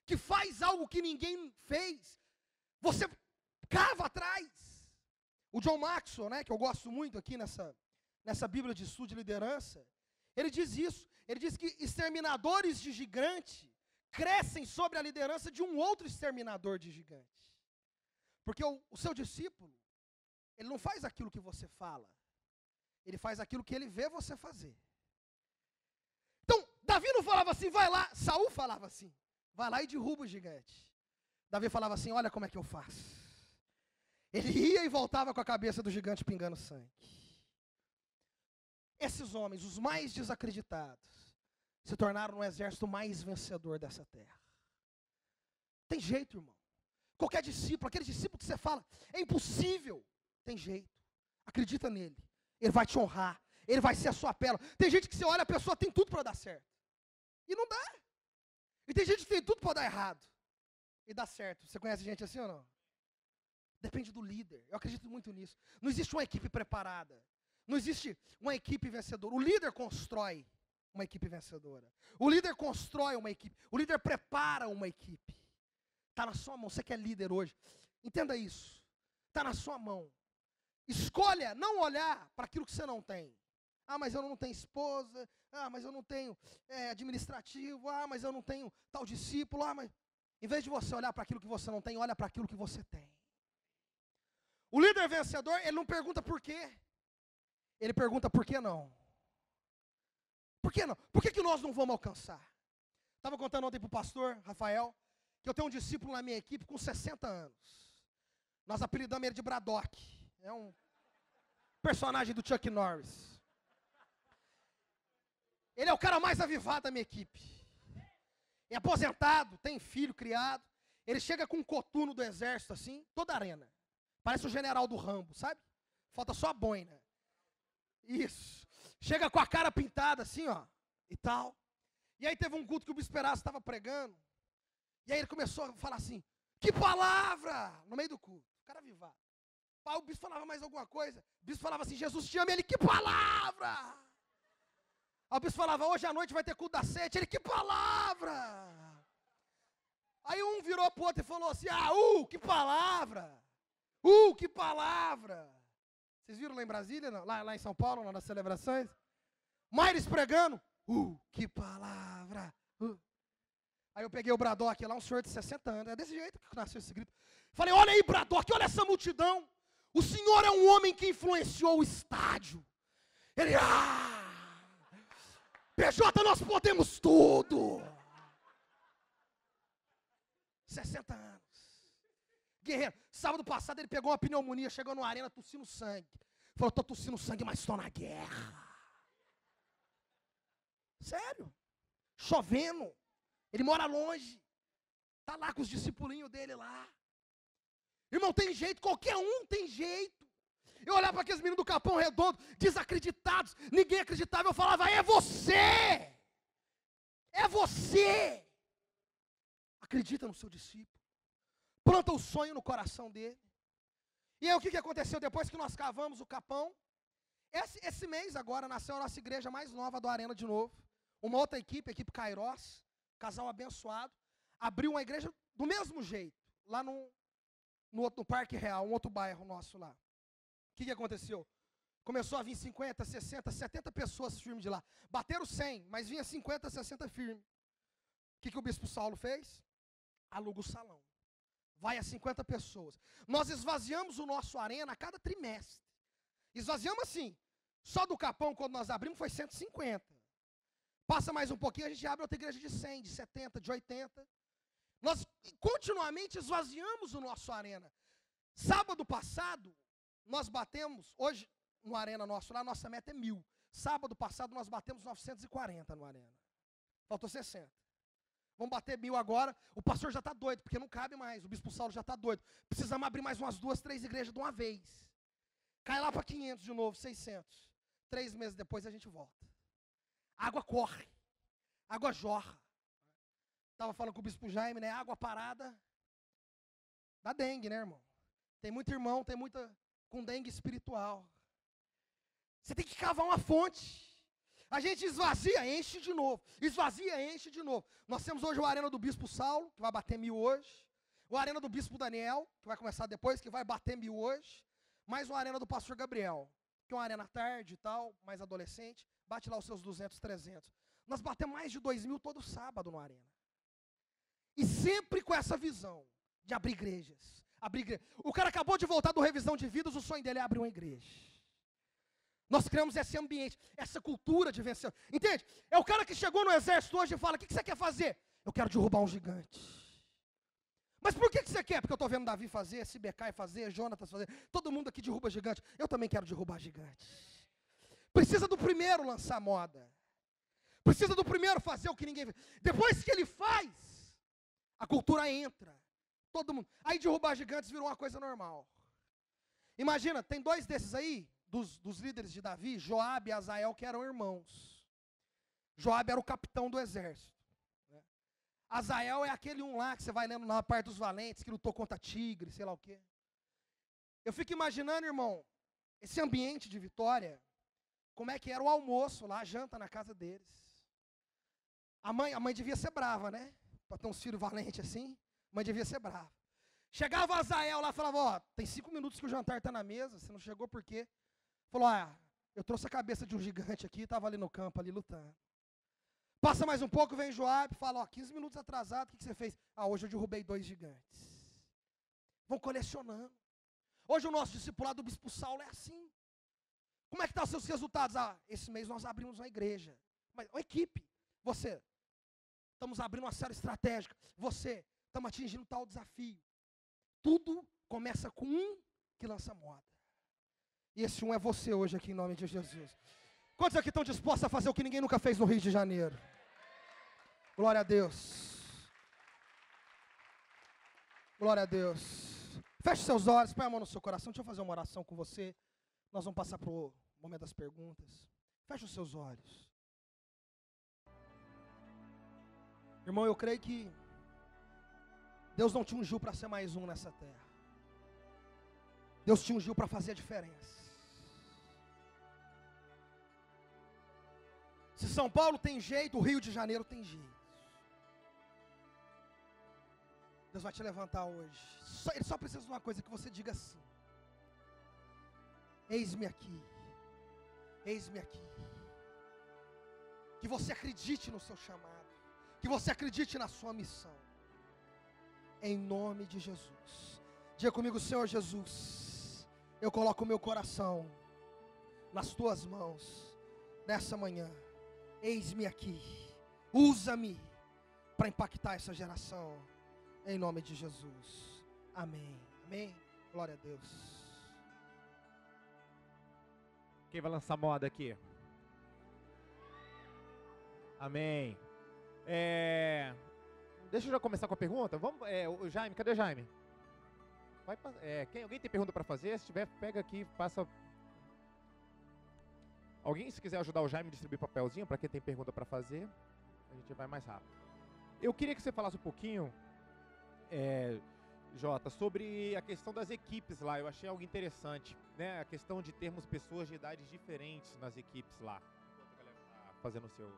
que faz algo que ninguém fez, você cava atrás. O John Maxwell, né, que eu gosto muito aqui nessa Bíblia de Estudo de Liderança, ele diz isso. Ele diz que exterminadores de gigante crescem sobre a liderança de um outro exterminador de gigante. Porque o seu discípulo, ele não faz aquilo que você fala. Ele faz aquilo que ele vê você fazer. Então, Davi não falava assim, vai lá. Saul falava assim, vai lá e derruba o gigante. Davi falava assim, olha como é que eu faço. Ele ia e voltava com a cabeça do gigante pingando sangue. Esses homens, os mais desacreditados, se tornaram o exército mais vencedor dessa terra. Tem jeito, irmão. Qualquer discípulo, aquele discípulo que você fala, é impossível. Tem jeito. Acredita nele. Ele vai te honrar. Ele vai ser a sua pérola. Tem gente que você olha, a pessoa tem tudo para dar certo. E não dá. E tem gente que tem tudo para dar errado. E dá certo. Você conhece gente assim ou não? Depende do líder. Eu acredito muito nisso. Não existe uma equipe preparada. Não existe uma equipe vencedora. O líder constrói uma equipe vencedora. O líder constrói uma equipe. O líder prepara uma equipe. Está na sua mão. Você que é líder hoje. Entenda isso. Está na sua mão. Escolha não olhar para aquilo que você não tem. Mas eu não tenho esposa. Mas eu não tenho administrativo. Mas eu não tenho tal discípulo. Mas... Em vez de você olhar para aquilo que você não tem, olha para aquilo que você tem. O líder vencedor, ele não pergunta por quê. Ele pergunta por que não. Por que não? Por que nós não vamos alcançar? Estava contando ontem para o pastor Rafael, que eu tenho um discípulo na minha equipe com 60 anos. Nós apelidamos ele de Braddock. É um personagem do Chuck Norris. Ele é o cara mais avivado da minha equipe. É aposentado, tem filho criado. Ele chega com um coturno do exército assim, toda a arena. Parece o general do Rambo, sabe? Falta só a boina. Isso. Chega com a cara pintada assim, ó, e tal. E aí teve um culto que o Bispo Erasto estava pregando. E aí ele começou a falar assim, que palavra! No meio do culto. O cara avivado. Aí o bispo falava mais alguma coisa. O bispo falava assim, Jesus te ama. Ele, que palavra! Aí o bispo falava, hoje à noite vai ter culto das 7. Ele, que palavra! Aí um virou pro outro e falou assim, que palavra! Que palavra! Vocês viram lá em Brasília, não? Lá em São Paulo, lá nas celebrações? Maires pregando, que palavra! Aí eu peguei o Bradock lá, um senhor de 60 anos, é desse jeito que nasceu esse grito. Falei, olha aí, Bradock, olha essa multidão. O senhor é um homem que influenciou o estádio. Ele, PJ, nós podemos tudo. 60 anos. Guerreiro. Sábado passado ele pegou uma pneumonia, chegou na arena tossindo sangue. Falou, tô tossindo sangue, mas estou na guerra. Sério. Chovendo. Ele mora longe. Está lá com os discipulinhos dele lá. Irmão, tem jeito, qualquer um tem jeito. Eu olhava para aqueles meninos do Capão Redondo, desacreditados, ninguém acreditava. Eu falava, é você! É você! Acredita no seu discípulo. Planta o sonho no coração dele. E aí o que aconteceu depois que nós cavamos o Capão? Esse mês agora nasceu a nossa igreja mais nova do Arena de novo. Uma outra equipe, a equipe Kairos, casal abençoado, abriu uma igreja do mesmo jeito, lá no Parque Real, um outro bairro nosso lá. O que aconteceu? Começou a vir 50, 60, 70 pessoas firmes de lá. Bateram 100, mas vinha 50, 60 firmes. O que o bispo Saulo fez? Aluga o salão. Vai a 50 pessoas. Nós esvaziamos o nosso arena a cada trimestre. Esvaziamos assim. Só do Capão, quando nós abrimos, foi 150. Passa mais um pouquinho, a gente abre outra igreja de 100, de 70, de 80. Nós continuamente esvaziamos o nosso arena. Sábado passado, nós batemos, hoje no arena nosso lá, nossa meta é 1000. Sábado passado nós batemos 940 no arena. Faltou 60. Vamos bater 1000 agora. O pastor já está doido, porque não cabe mais. O bispo Saulo já está doido. Precisamos abrir mais umas 2, 3 igrejas de uma vez. Cai lá para 500 de novo, 600. 3 meses depois a gente volta. A água corre. A água jorra. Estava falando com o bispo Jaime, né? Água parada dá dengue, né, irmão? Tem muito irmão, tem muita com dengue espiritual. Você tem que cavar uma fonte. A gente esvazia, enche de novo. Esvazia, enche de novo. Nós temos hoje o Arena do Bispo Saulo, que vai bater 1000 hoje. O Arena do Bispo Daniel, que vai começar depois, que vai bater 1000 hoje. Mais o Arena do Pastor Gabriel, que é uma arena tarde e tal, mais adolescente. Bate lá os seus 200, 300. Nós batemos mais de 2000 todo sábado no Arena. E sempre com essa visão de abrir igrejas. O cara acabou de voltar do revisão de vidas, o sonho dele é abrir uma igreja. Nós criamos esse ambiente, essa cultura de vencer. Entende? É o cara que chegou no exército hoje e fala, o que você quer fazer? Eu quero derrubar um gigante. Mas por que você quer? Porque eu estou vendo Davi fazer, Sibecai fazer, Jonatas fazer. Todo mundo aqui derruba gigante. Eu também quero derrubar gigante. Precisa do primeiro lançar moda. Precisa do primeiro fazer o que ninguém fez. Depois que ele faz, a cultura entra. Todo mundo. Aí derrubar gigantes virou uma coisa normal. Imagina, tem 2 desses aí, dos líderes de Davi, Joabe e Azael, que eram irmãos. Joabe era o capitão do exército. Né? Azael é aquele um lá que você vai lendo na parte dos valentes, que lutou contra tigre, sei lá o quê. Eu fico imaginando, irmão, esse ambiente de Vitória, como é que era o almoço lá, a janta na casa deles. A mãe devia ser brava, né? Para ter uns filhos valentes assim, a mãe devia ser brava. Chegava Azael lá e falava, ó, tem 5 minutos que o jantar está na mesa, você não chegou por quê? Falou, eu trouxe a cabeça de um gigante aqui, estava ali no campo, ali lutando. Passa mais um pouco, vem Joabe, fala, ó, 15 minutos atrasado, o que você fez? Hoje eu derrubei 2 gigantes. Vão colecionando. Hoje o nosso discipulado do Bispo Saulo é assim. Como é que estão os seus resultados? Esse mês nós abrimos uma igreja. Mas uma equipe. Você, estamos abrindo uma série estratégica. Você, estamos atingindo tal desafio. Tudo começa com um que lança moda. E esse um é você hoje aqui em nome de Jesus. Quantos aqui estão dispostos a fazer o que ninguém nunca fez no Rio de Janeiro? Glória a Deus. Glória a Deus. Feche seus olhos, põe a mão no seu coração. Deixa eu fazer uma oração com você. Nós vamos passar para o momento das perguntas. Feche os seus olhos. Irmão, eu creio que Deus não te ungiu para ser mais um nessa terra. Deus te ungiu para fazer a diferença. Se São Paulo tem jeito, o Rio de Janeiro tem jeito. Deus vai te levantar hoje. Ele só precisa de uma coisa, que você diga assim: eis-me aqui. Eis-me aqui. Que você acredite no seu chamado. Que você acredite na sua missão. Em nome de Jesus. Diga comigo: Senhor Jesus, eu coloco o meu coração nas tuas mãos nessa manhã. Eis-me aqui. Usa-me para impactar essa geração. Em nome de Jesus. Amém. Amém. Glória a Deus. Quem vai lançar moda aqui? Amém. Deixa eu já começar com a pergunta. Vamos, o Jaime, cadê o Jaime? Alguém tem pergunta para fazer? Se tiver, pega aqui, passa. Alguém, se quiser ajudar o Jaime a distribuir papelzinho para quem tem pergunta para fazer, a gente vai mais rápido. Eu queria que você falasse um pouquinho, Jota, sobre a questão das equipes lá. Eu achei algo interessante, né? A questão de termos pessoas de idades diferentes nas equipes lá. Enquanto a galera tá fazendo o seu...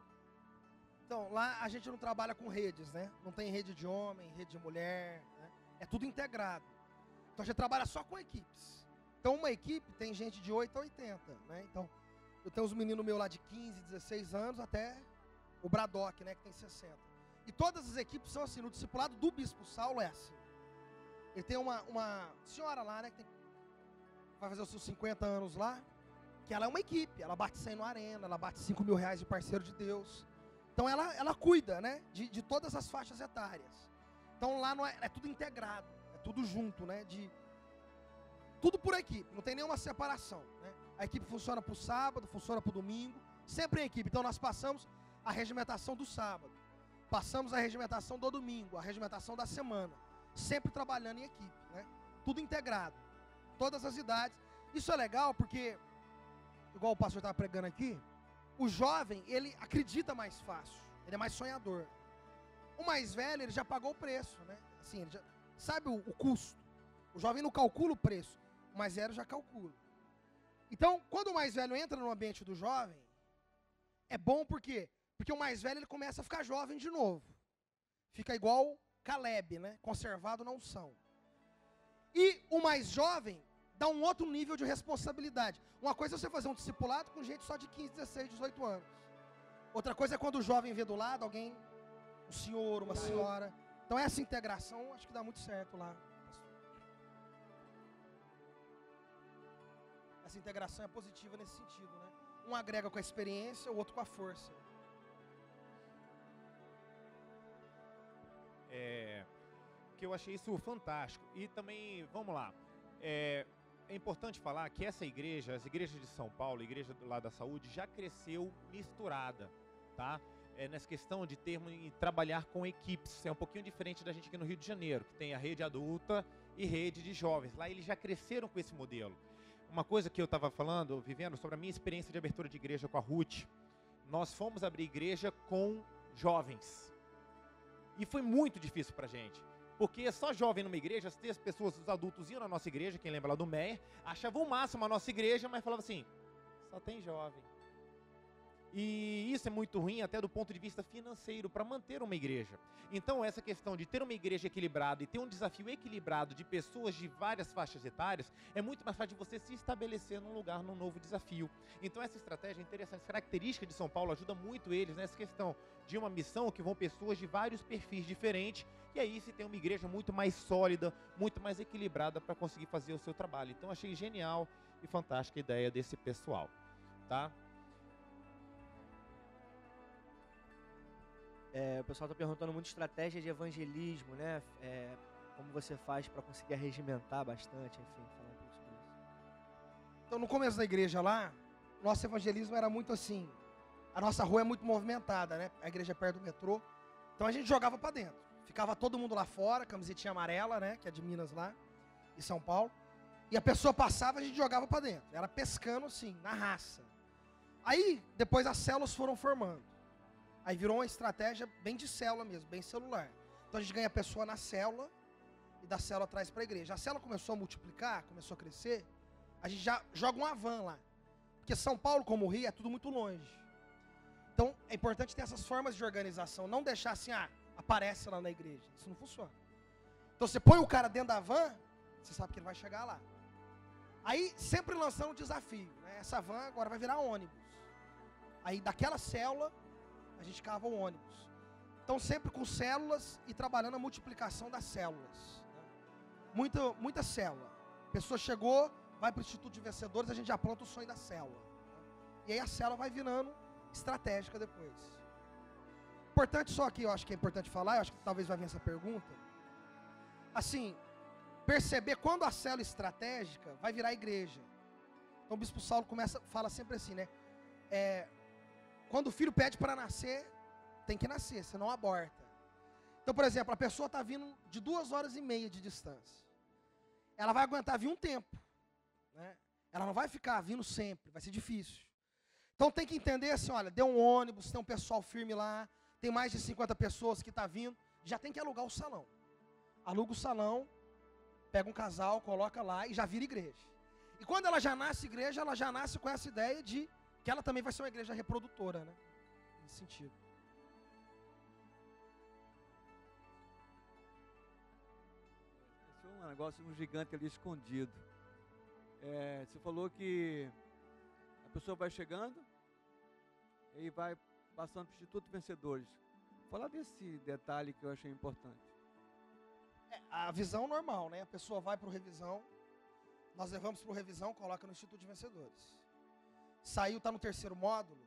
Então, lá a gente não trabalha com redes, né? Não tem rede de homem, rede de mulher, né? É tudo integrado. Então a gente trabalha só com equipes. Então uma equipe tem gente de 8 a 80, né? Então, eu tenho uns meninos meus lá de 15, 16 anos, até o Bradock, né, que tem 60. E todas as equipes são assim. No discipulado do Bispo Saulo é assim. Ele tem uma senhora lá, né, que vai fazer os seus 50 anos lá, que ela é uma equipe. Ela bate 100 no Arena, ela bate 5 mil reais de parceiro de Deus. Então ela cuida, né, de todas as faixas etárias. Então lá não é tudo integrado, é tudo junto, né, tudo por equipe, não tem nenhuma separação, né? A equipe funciona para o sábado, funciona para o domingo, sempre em equipe. Então nós passamos a regimentação do sábado, passamos a regimentação do domingo, a regimentação da semana, sempre trabalhando em equipe, né? Tudo integrado, todas as idades. Isso é legal porque, igual o pastor estava pregando aqui, o jovem, ele acredita mais fácil, ele é mais sonhador. O mais velho, ele já pagou o preço, né? Assim, ele já sabe o custo. O jovem não calcula o preço, o mais velho já calcula. Então, quando o mais velho entra no ambiente do jovem, é bom por quê? Porque o mais velho ele começa a ficar jovem de novo. Fica igual Caleb, né? Conservado na unção. E o mais jovem dá um outro nível de responsabilidade. Uma coisa é você fazer um discipulado com gente só de 15, 16, 18 anos. Outra coisa é quando o jovem vê do lado alguém, um senhor, uma senhora. Então essa integração acho que dá muito certo lá. Essa integração é positiva nesse sentido, né? Um agrega com a experiência, o outro com a força. Que eu achei isso fantástico. E também, vamos lá, é importante falar que essa igreja, as igrejas de São Paulo, a igreja do lado da saúde, já cresceu misturada, tá? Nessa questão de trabalhar com equipes. É um pouquinho diferente da gente aqui no Rio de Janeiro, que tem a rede adulta e rede de jovens. Lá eles já cresceram com esse modelo. Uma coisa que eu estava falando, vivendo, sobre a minha experiência de abertura de igreja com a Ruth. Nós fomos abrir igreja com jovens. E foi muito difícil pra gente. Porque só jovem numa igreja, as pessoas, os adultos iam na nossa igreja, quem lembra lá do Meyer, achavam o máximo a nossa igreja, mas falavam assim, só tem jovem. E isso é muito ruim até do ponto de vista financeiro, para manter uma igreja. Então essa questão de ter uma igreja equilibrada e ter um desafio equilibrado de pessoas de várias faixas etárias, é muito mais fácil de você se estabelecer num lugar, num novo desafio. Então essa estratégia é interessante, essa característica de São Paulo ajuda muito eles nessa questão de uma missão que vão pessoas de vários perfis diferentes, e aí se tem uma igreja muito mais sólida, muito mais equilibrada para conseguir fazer o seu trabalho. Então achei genial e fantástica a ideia desse pessoal, tá? O pessoal está perguntando muito estratégia de evangelismo, né? Como você faz para conseguir arregimentar bastante, enfim, falar um pouco sobre isso. Então, no começo da igreja lá, nosso evangelismo era muito assim. A nossa rua é muito movimentada, né? A igreja é perto do metrô. Então a gente jogava para dentro. Ficava todo mundo lá fora, camisetinha amarela, né? Que é de Minas lá, em São Paulo. E a pessoa passava, a gente jogava para dentro. Era pescando assim, na raça. Aí, depois as células foram formando. Aí virou uma estratégia bem de célula mesmo, bem celular. Então a gente ganha a pessoa na célula, e da célula traz para a igreja. A célula começou a multiplicar, começou a crescer, a gente já joga uma van lá. Porque São Paulo, como Rio, é tudo muito longe. Então, é importante ter essas formas de organização. Não deixar assim, aparece lá na igreja. Isso não funciona. Então, você põe o cara dentro da van, você sabe que ele vai chegar lá. Aí, sempre lançando um desafio. Né? Essa van agora vai virar ônibus. Aí, daquela célula, a gente cava o ônibus. Então, sempre com células e trabalhando a multiplicação das células. Né? Muita célula. A pessoa chegou, vai para o Instituto de Vencedores, a gente já planta o sonho da célula. E aí a célula vai virando estratégica depois. Importante só aqui, eu acho que é importante falar, eu acho que talvez vai vir essa pergunta. Assim, perceber quando a célula estratégica vai virar igreja. Então o Bispo Saulo fala sempre assim, né? Quando o filho pede para nascer, tem que nascer, senão aborta. Então, por exemplo, a pessoa está vindo de 2h30 de distância. Ela vai aguentar vir um tempo. Né? Ela não vai ficar vindo sempre, vai ser difícil. Então tem que entender assim, olha, deu um ônibus, tem um pessoal firme lá, tem mais de 50 pessoas que estão vindo, já tem que alugar o salão. Aluga o salão, pega um casal, coloca lá e já vira igreja. E quando ela já nasce igreja, ela já nasce com essa ideia de que ela também vai ser uma igreja reprodutora, né? Nesse sentido. Esse é um negócio, um gigante ali escondido. Você falou que a pessoa vai chegando e vai passando para o Instituto Vencedores. Fala desse detalhe que eu achei importante. A visão normal, né? A pessoa vai para o revisão, nós levamos para o revisão, coloca no Instituto de Vencedores. Saiu, está no 3º módulo,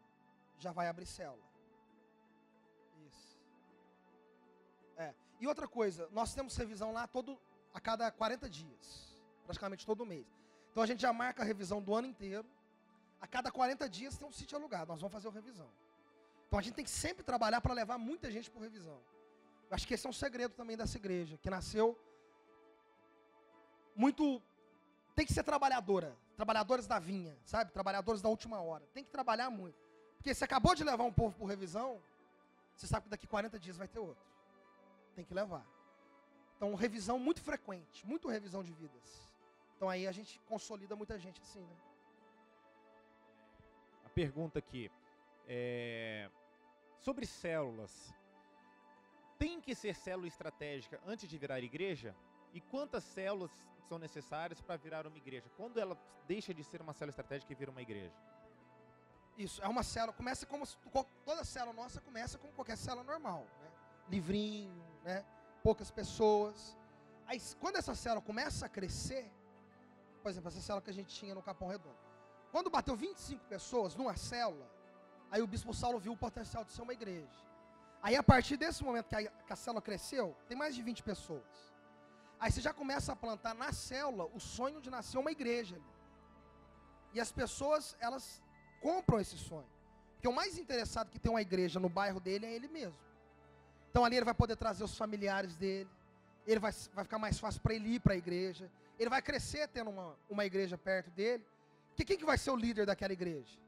já vai abrir célula. Isso. E outra coisa, nós temos revisão lá a cada 40 dias, praticamente todo mês. Então a gente já marca a revisão do ano inteiro. A cada 40 dias tem um sítio alugado, nós vamos fazer a revisão. Então a gente tem que sempre trabalhar para levar muita gente para a revisão. Eu acho que esse é um segredo também dessa igreja, que nasceu muito... Tem que ser trabalhadora, trabalhadores da vinha, sabe? Trabalhadores da última hora. Tem que trabalhar muito. Porque se acabou de levar um povo por revisão, você sabe que daqui 40 dias vai ter outro. Tem que levar. Então, revisão muito frequente, muito revisão de vidas. Então, aí a gente consolida muita gente assim, né? A pergunta aqui é sobre células. Tem que ser célula estratégica antes de virar igreja? E quantas células são necessárias para virar uma igreja? Quando ela deixa de ser uma célula estratégica e vira uma igreja? Isso, é uma célula, começa como toda célula nossa começa como qualquer célula normal, né? Livrinho, né? Poucas pessoas. Aí, quando essa célula começa a crescer, por exemplo, essa célula que a gente tinha no Capão Redondo, quando bateu 25 pessoas numa célula, aí o Bispo Saulo viu o potencial de ser uma igreja. Aí, a partir desse momento que a célula cresceu, tem mais de 20 pessoas. Aí você já começa a plantar na célula o sonho de nascer uma igreja ali. E as pessoas, elas compram esse sonho. Porque o mais interessado que tem uma igreja no bairro dele é ele mesmo. Então ali ele vai poder trazer os familiares dele. Ele vai ficar mais fácil para ele ir para a igreja. Ele vai crescer tendo uma igreja perto dele. Porque quem que vai ser o líder daquela igreja?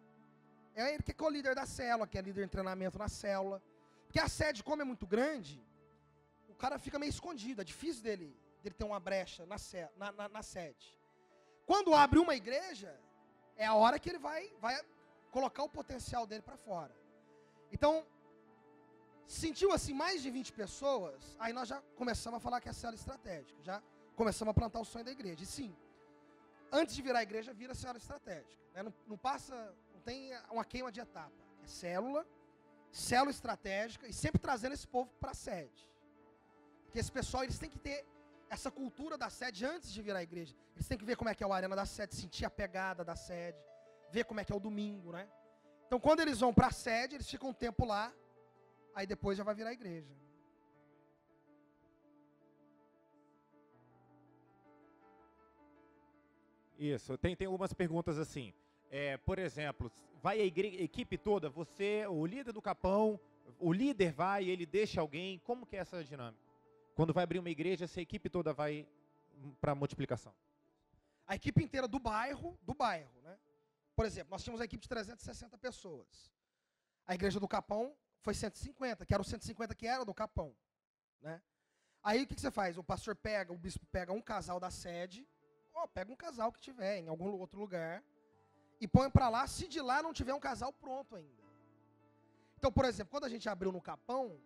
É ele que é o líder da célula, que é líder de treinamento na célula. Porque a sede, como é muito grande, o cara fica meio escondido. É difícil dele ter uma brecha na sede. Quando abre uma igreja, é a hora que ele vai colocar o potencial dele para fora. Então, sentiu assim mais de 20 pessoas, aí nós já começamos a falar que é célula estratégica. Já começamos a plantar o sonho da igreja. E sim, antes de virar a igreja, vira célula estratégica. Né? Não tem uma queima de etapa. É célula estratégica e sempre trazendo esse povo para a sede. Porque esse pessoal, eles têm que ter essa cultura da sede antes de virar a igreja. Eles têm que ver como é que é o arena da sede, sentir a pegada da sede, ver como é que é o domingo, né? Então, quando eles vão para a sede, eles ficam um tempo lá, aí depois já vai virar a igreja. Isso, tem algumas perguntas assim. Por exemplo, vai a equipe toda, você, o líder do Capão, o líder vai, ele deixa alguém, como que é essa dinâmica? Quando vai abrir uma igreja, essa equipe toda vai para multiplicação? A equipe inteira do bairro, né? Por exemplo, nós tínhamos a equipe de 360 pessoas. A igreja do Capão foi 150, que era o 150 que era do Capão, né? Aí o que você faz? O pastor pega, o bispo pega um casal da sede, ou pega um casal que tiver em algum outro lugar, e põe para lá, se de lá não tiver um casal pronto ainda. Então, por exemplo, quando a gente abriu no Capão,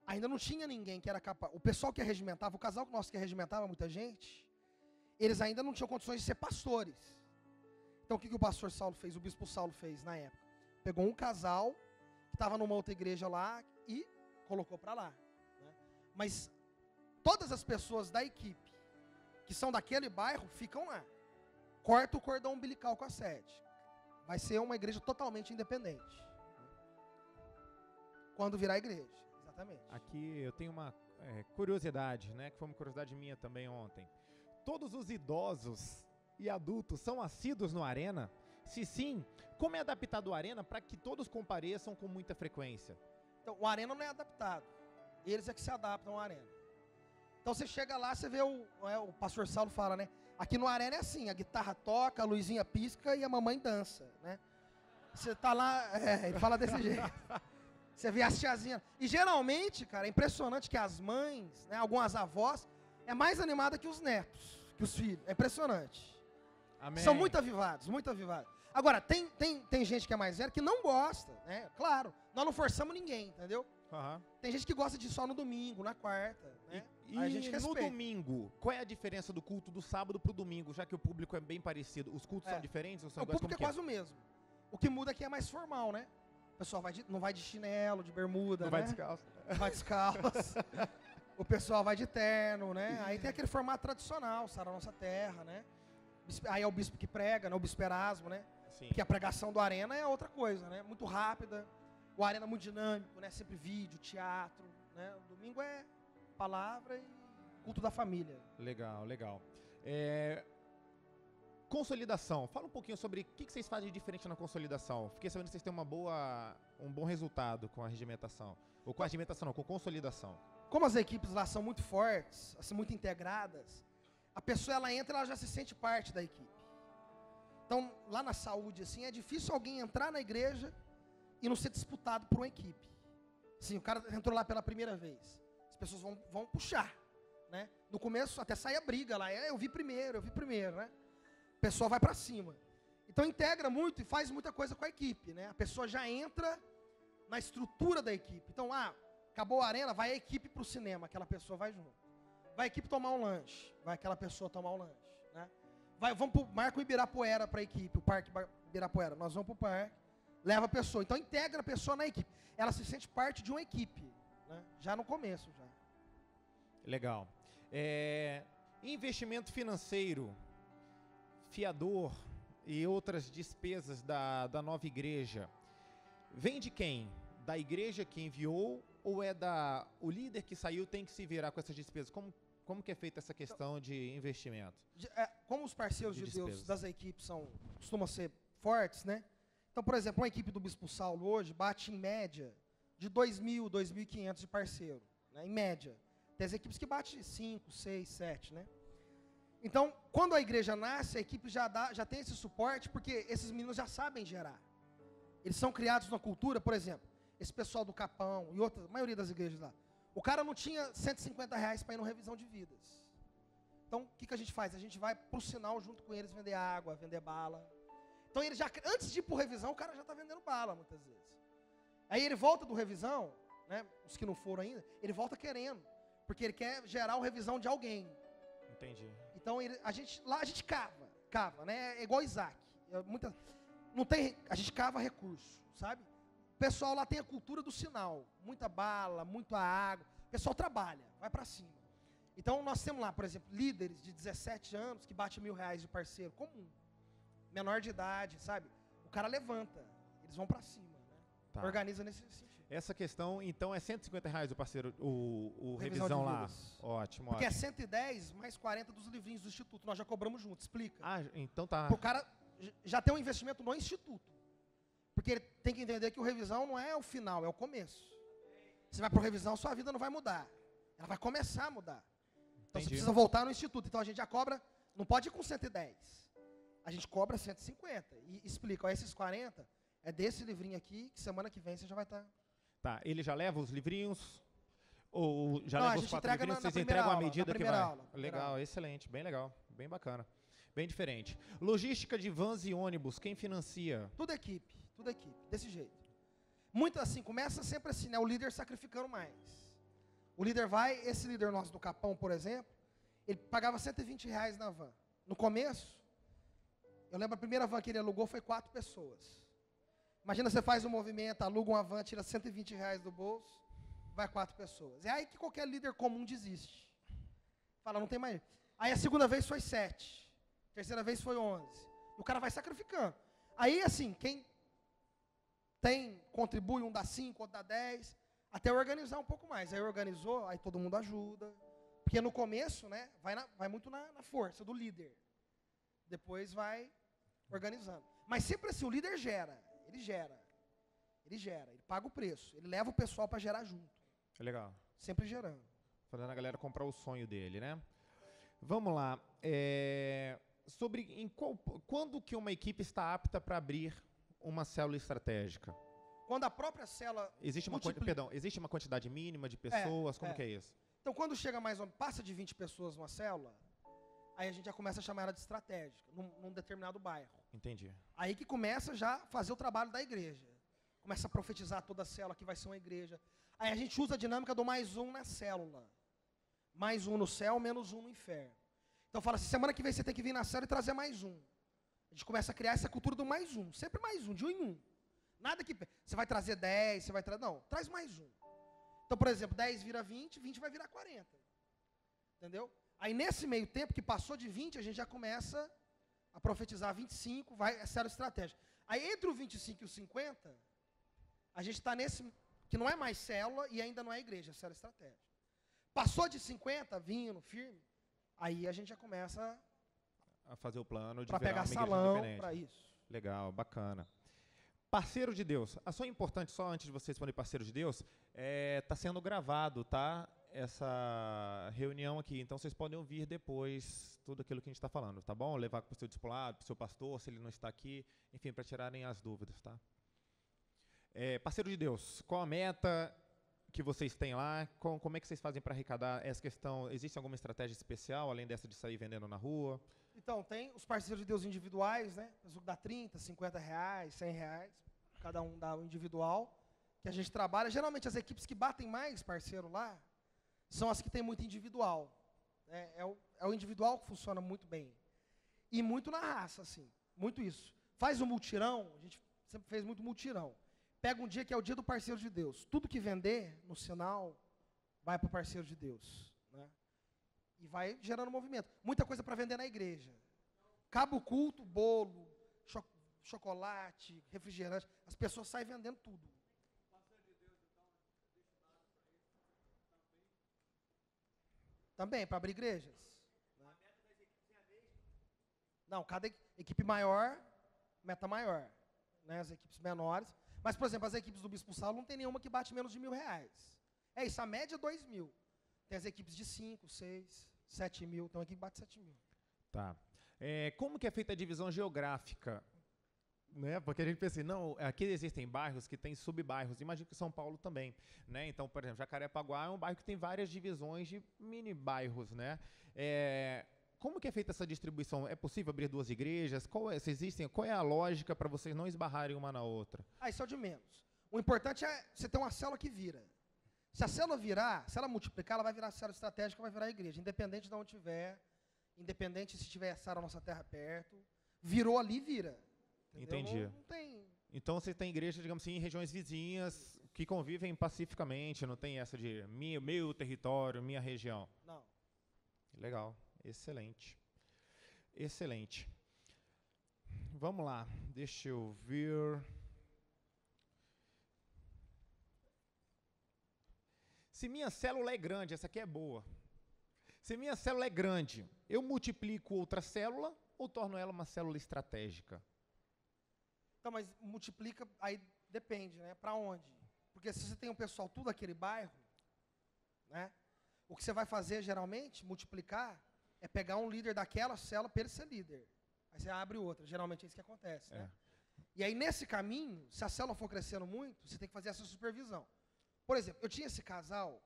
ainda não tinha ninguém que era capaz. O pessoal que regimentava, o casal nosso que regimentava muita gente, eles ainda não tinham condições de ser pastores. Então o que o pastor Saulo fez, o bispo Saulo fez na época? Pegou um casal que estava numa outra igreja lá e colocou para lá. Né? Mas todas as pessoas da equipe que são daquele bairro ficam lá. Corta o cordão umbilical com a sede. Vai ser uma igreja totalmente independente. Quando virar igreja, exatamente. Aqui eu tenho uma curiosidade, né, que foi uma curiosidade minha também ontem. Todos os idosos e adultos são assíduos no Arena? Se sim, como é adaptado o Arena para que todos compareçam com muita frequência? Então, o Arena não é adaptado. Eles é que se adaptam ao Arena. Então você chega lá, você vê o pastor Saulo fala, né? Aqui no Arena é assim, a guitarra toca, a luzinha pisca e a mamãe dança, né? Você tá lá, ele fala desse jeito. Você vê as tiazinhas. E geralmente, cara, é impressionante que as mães, né, algumas avós, é mais animada que os netos, que os filhos. É impressionante. Amém. São muito avivados, muito avivados. Agora, tem gente que é mais velha que não gosta, né? Claro, nós não forçamos ninguém, entendeu? Uhum. Tem gente que gosta de ir só no domingo, na quarta, né? E a gente no respeita. domingo, qual é a diferença do culto do sábado pro domingo, já que o público é bem parecido? Os cultos são diferentes ou são O iguais? público é Como quase o mesmo. O que muda aqui é mais formal, né? O pessoal não vai de chinelo, de bermuda, não né? vai descalço. Não vai descalço. O pessoal vai de terno, né? Aí tem aquele formato tradicional, Sara Nossa Terra, né? Aí é o bispo que prega, né? O bispo Erasmo, né? Sim. Porque a pregação do Arena é outra coisa, né? Muito rápida. O Arena é muito dinâmico, né? Sempre vídeo, teatro, né? O domingo é palavra e culto da família. Legal, legal. Consolidação. Fala um pouquinho sobre o que vocês fazem de diferente na consolidação. Fiquei sabendo que vocês têm um bom resultado com a regimentação. Ou com a regimentação não, com consolidação. Como as equipes lá são muito fortes, assim, muito integradas, a pessoa ela entra, ela já se sente parte da equipe. Então, lá na saúde, assim, é difícil alguém entrar na igreja e não ser disputado por uma equipe. Sim, o cara entrou lá pela primeira vez. As pessoas vão puxar, né? No começo até sai a briga lá, eu vi primeiro, né? O pessoal vai para cima. Então integra muito e faz muita coisa com a equipe, né? A pessoa já entra na estrutura da equipe. Então, acabou a Arena, vai a equipe para o cinema, aquela pessoa vai junto. Vai a equipe tomar um lanche, vai aquela pessoa tomar um lanche, né? Vamos para o Marco Ibirapuera para a equipe, o Parque Ibirapuera. Nós vamos para o parque, leva a pessoa. Então integra a pessoa na equipe. Ela se sente parte de uma equipe, né? Já no começo. Já. Legal. Investimento financeiro, fiador e outras despesas da nova igreja. Vem de quem? Da igreja que enviou ou o líder que saiu tem que se virar com essas despesas? Como que é feita essa questão de investimento? Como os parceiros de Deus despesas das equipes costumam ser fortes, né? Então, por exemplo, uma equipe do Bispo Saulo hoje bate em média de 2.000, 2.500 de parceiro, né? Em média. Tem as equipes que batem 5, 6, 7, né? Então, quando a igreja nasce, a equipe já tem esse suporte, porque esses meninos já sabem gerar. Eles são criados na cultura, por exemplo, esse pessoal do Capão e a maioria das igrejas lá. O cara não tinha R$150 para ir numa revisão de vidas. Então, o que a gente faz? A gente vai para o sinal junto com eles vender água, vender bala. Então, ele já, antes de ir para revisão, o cara já está vendendo bala, muitas vezes. Aí ele volta do revisão, né, os que não foram ainda, ele volta querendo, porque ele quer gerar uma revisão de alguém. Entendi. Então, a gente cava, né? É igual Isaac. A gente cava recurso, sabe? O pessoal lá tem a cultura do sinal. Muita bala, muita água. O pessoal trabalha, vai para cima. Então, nós temos lá, por exemplo, líderes de 17 anos que batem R$1.000 de parceiro, comum. Menor de idade, sabe? O cara levanta, eles vão para cima, né? Tá. Organiza nesse sentido. Essa questão, então, é R$150 o parceiro, o revisão lá. Ótimo, porque ótimo. é 110 mais 40 dos livrinhos do Instituto. Nós já cobramos junto, explica. Então tá. O cara já tem um investimento no Instituto. Porque ele tem que entender que o revisão não é o final, é o começo. Você vai para o revisão, sua vida não vai mudar. Ela vai começar a mudar. Então você precisa voltar no Instituto. Então a gente já cobra, não pode ir com 110. A gente cobra 150. E explica, esses 40 é desse livrinho aqui, que semana que vem você já vai estar... Tá, ele já leva os livrinhos. Ou já Não, a levou os gente 4 mil entrega clientes, na vocês primeira entregam a aula, na medida que primeira vai? aula, primeira Legal, aula. excelente, bem legal, bem bacana. Bem diferente. Logística de vans e ônibus, quem financia? Tudo equipe, desse jeito. Muito assim, começa sempre assim, né? O líder sacrificando mais. O líder vai, esse líder nosso do Capão, por exemplo, ele pagava R$120 na van. No começo, eu lembro a primeira van que ele alugou foi 4 pessoas. Imagina, você faz um movimento, aluga uma van, tira R$120 do bolso, vai 4 pessoas. É aí que qualquer líder comum desiste. Fala, não tem mais. Aí a segunda vez foi 7. Terceira vez foi 11. E o cara vai sacrificando. Aí, assim, quem contribui, um dá 5, outro dá 10, até organizar um pouco mais. Aí organizou, aí todo mundo ajuda. Porque no começo, né, vai muito na força do líder. Depois vai organizando. Mas sempre assim, o líder gera. Ele paga o preço. Ele leva o pessoal para gerar junto. Legal. Sempre gerando. Fazendo a galera comprar o sonho dele, né? Vamos lá. Quando que uma equipe está apta para abrir uma célula estratégica? Quando a própria célula Existe uma quantidade mínima de pessoas? Como que é isso? Então, quando chega passa de 20 pessoas numa célula, aí a gente já começa a chamar ela de estratégica, num determinado bairro. Entendi. Aí que começa já a fazer o trabalho da igreja. Começa a profetizar toda a célula que vai ser uma igreja. Aí a gente usa a dinâmica do mais um na célula. Mais um no céu, menos um no inferno. Então fala assim, semana que vem você tem que vir na célula e trazer mais um. A gente começa a criar essa cultura do mais um. Sempre mais um, de um em um. Nada que você vai trazer 10, você vai trazer... Não, traz mais um. Então, por exemplo, 10 vira 20, 20 vai virar 40. Entendeu? Aí nesse meio tempo que passou de 20, a gente já começa a profetizar 25, é célula estratégica. Aí entre o 25 e o 50, a gente está nesse, que não é mais célula e ainda não é igreja, é célula estratégica. Passou de 50, vindo, firme, aí a gente já começa a fazer o plano de para virar pegar uma igreja salão, independente. para isso. Legal, bacana. Parceiro de Deus. Só é importante, só antes de você responder parceiro de Deus, está sendo gravado, tá? Essa reunião aqui. Então, vocês podem ouvir depois tudo aquilo que a gente está falando, tá bom? Levar para o seu discipulado, para o seu pastor, se ele não está aqui, enfim, para tirarem as dúvidas, tá? Parceiro de Deus, qual a meta que vocês têm lá? Como é que vocês fazem para arrecadar essa questão? Existe alguma estratégia especial, além dessa de sair vendendo na rua? Então, tem os parceiros de Deus individuais, né? O dá 30, 50 reais, 100 reais. Cada um dá um individual, que a gente trabalha. Geralmente, as equipes que batem mais parceiro lá, são as que têm muito individual. É o individual que funciona muito bem. E muito na raça, assim. Muito isso. Faz o mutirão, a gente sempre fez muito mutirão. Pega um dia que é o dia do parceiro de Deus. Tudo que vender no sinal, vai para o parceiro de Deus. Né? E vai gerando movimento. Muita coisa para vender na igreja. Cabo culto, bolo, chocolate, refrigerante. As pessoas saem vendendo tudo. Também, para abrir igrejas. Né? Não, cada equipe maior, meta maior. Né? As equipes menores. Mas, por exemplo, as equipes do Bispo Saulo não tem nenhuma que bate menos de R$1.000. É isso, a média é 2.000. Tem as equipes de 5, 6, 7 mil. Então, a equipe bate 7 mil. Tá. Como que é feita a divisão geográfica? Né? Porque a gente pensa assim, não, aqui existem bairros que têm sub-bairros. Imagino que São Paulo também. Né? Então, por exemplo, Jacarepaguá é um bairro que tem várias divisões de mini-bairros. Né? Como que é feita essa distribuição? É possível abrir 2 igrejas? Qual é a lógica para vocês não esbarrarem uma na outra? Isso é o de menos. O importante é você ter uma célula que vira. Se a célula virar, se ela multiplicar, ela vai virar célula estratégica, vai virar igreja. Independente de onde tiver, independente se tiver essa nossa terra perto, virou ali, vira. Entendeu? Entendi. Não tem... Então, você tem igreja, digamos assim, em regiões vizinhas que convivem pacificamente, não tem essa de meu território, minha região. Não. Legal. Excelente. Excelente. Vamos lá. Deixa eu ver. Se minha célula é grande, essa aqui é boa. Se minha célula é grande, eu multiplico outra célula ou torno ela uma célula estratégica? Então, mas multiplica, aí depende, né? Para onde? Porque se você tem um pessoal tudo aquele bairro, né? O que você vai fazer, geralmente, multiplicar, é pegar um líder daquela célula para ele ser líder. Aí você abre outra. Geralmente é isso que acontece. Né? E aí, nesse caminho, se a célula for crescendo muito, você tem que fazer essa supervisão. Por exemplo, eu tinha esse casal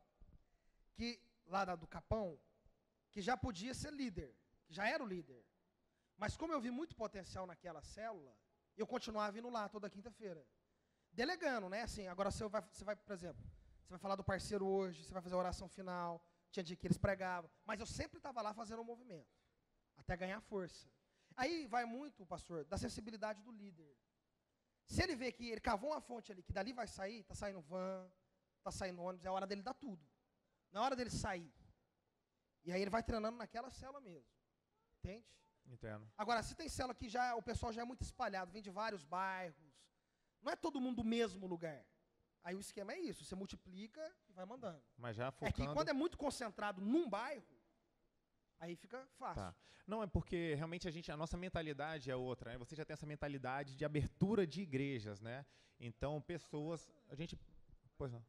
do Capão, que já podia ser líder, que já era o líder. Mas como eu vi muito potencial naquela célula, eu continuava indo lá toda quinta-feira. Delegando, né? Assim, agora você vai, por exemplo, você vai falar do parceiro hoje, você vai fazer a oração final, tinha dia que eles pregavam, mas eu sempre estava lá fazendo um movimento, até ganhar força. Aí vai muito, pastor, da sensibilidade do líder. Se ele vê que ele cavou uma fonte ali, que dali vai sair, está saindo van, está saindo ônibus, é a hora dele dar tudo. Não é hora dele sair. E aí ele vai treinando naquela célula mesmo. Entende? Entendo. Agora, se tem célula que já, o pessoal já é muito espalhado, vem de vários bairros, não é todo mundo do mesmo lugar. Aí o esquema é isso, você multiplica e vai mandando. Mas já É que focando... quando é muito concentrado num bairro, aí fica fácil. Tá. Não, é porque realmente a nossa mentalidade é outra, né? Você já tem essa mentalidade de abertura de igrejas, né? Então, pessoas... A gente... Pois não.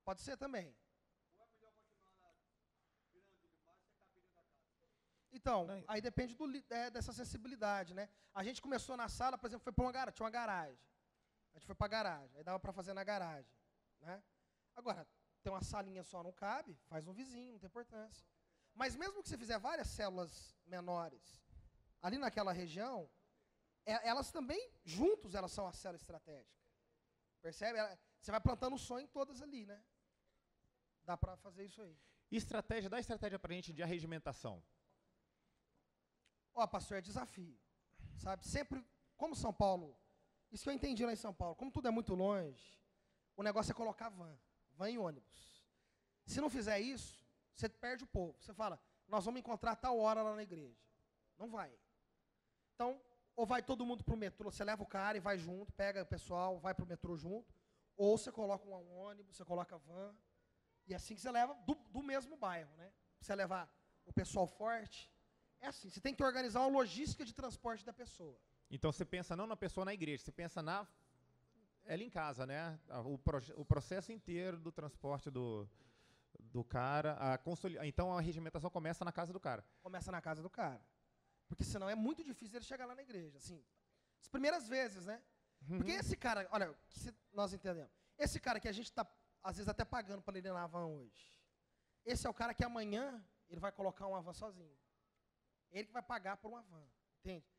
Pode ser também. Então, Não, aí depende dessa sensibilidade, né? A gente começou na sala, por exemplo, foi para uma garagem, tinha uma garagem. A gente foi para a garagem, aí dava para fazer na garagem, né? Agora, tem uma salinha só, não cabe, faz um vizinho, não tem importância. Mas mesmo que você fizer várias células menores, ali naquela região, elas também, juntos, elas são a célula estratégica. Percebe? Você vai plantando o sonho em todas ali, né? Dá para fazer isso aí. Estratégia, dá estratégia para a gente de arregimentação. Ó, pastor, é desafio, sabe? Sempre, como São Paulo, isso que eu entendi lá em São Paulo, como tudo é muito longe, o negócio é colocar van e ônibus. Se não fizer isso, você perde o povo. Você fala, nós vamos encontrar tal hora lá na igreja. Não vai. Então, ou vai todo mundo para o metrô, você leva o cara e vai junto, pega o pessoal, vai para o metrô junto, ou você coloca um ônibus, você coloca van, e assim que você leva do mesmo bairro, né? Você levar o pessoal forte, é assim, você tem que organizar uma logística de transporte da pessoa. Então, você pensa não na pessoa na igreja, você pensa ela em casa, né? O processo inteiro do transporte do cara. Então, a regimentação começa na casa do cara. Começa na casa do cara. Porque senão é muito difícil ele chegar lá na igreja. Assim, as primeiras vezes, né? Porque esse cara, olha, nós entendemos. Esse cara que a gente está, às vezes, até pagando para ele ir na van hoje. Esse é o cara que amanhã ele vai colocar uma van sozinho. Ele que vai pagar por uma van. Entende?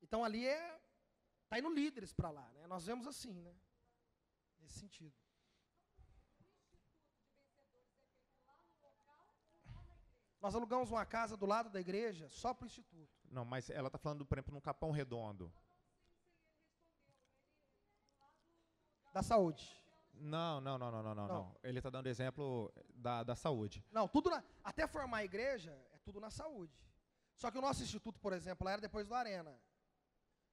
Então ali está indo líderes para lá, né? Nós vemos assim, né? Nesse sentido. Nós alugamos uma casa do lado da igreja só para o instituto. Não, mas ela está falando, por exemplo, no Capão Redondo. Da saúde. Não. Ele está dando exemplo da saúde. Não, até formar a igreja, é tudo na saúde. Só que o nosso instituto, por exemplo, lá era depois do Arena.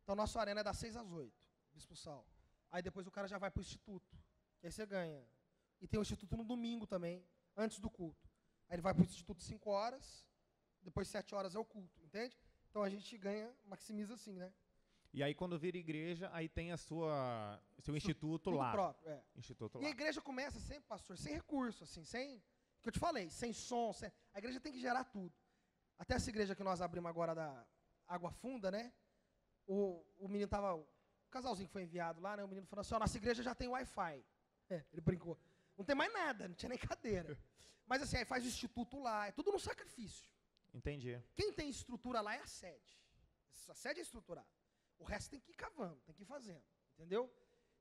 Então, o nosso Arena é das 6 às 8, Bispo Sal. Aí depois o cara já vai para o instituto, que aí você ganha. E tem o instituto no domingo também, antes do culto. Aí ele vai para o instituto 5 horas, depois 7 horas é o culto, entende? Então a gente ganha, maximiza assim, né? E aí quando vira igreja, aí tem seu instituto Tudo lá. próprio, é. Instituto E lá. a igreja começa sempre, pastor, sem recurso, assim, que eu te falei, sem som, a igreja tem que gerar tudo. Até essa igreja que nós abrimos agora da Água Funda, né? O menino tava, o casalzinho que foi enviado lá, né? O menino falou assim, nossa igreja já tem Wi-Fi. Ele brincou. Não tem mais nada, não tinha nem cadeira. Mas assim, aí faz o instituto lá, é tudo no sacrifício. Entendi. Quem tem estrutura lá é a sede. A sede é estruturada. O resto tem que ir cavando, tem que ir fazendo, entendeu?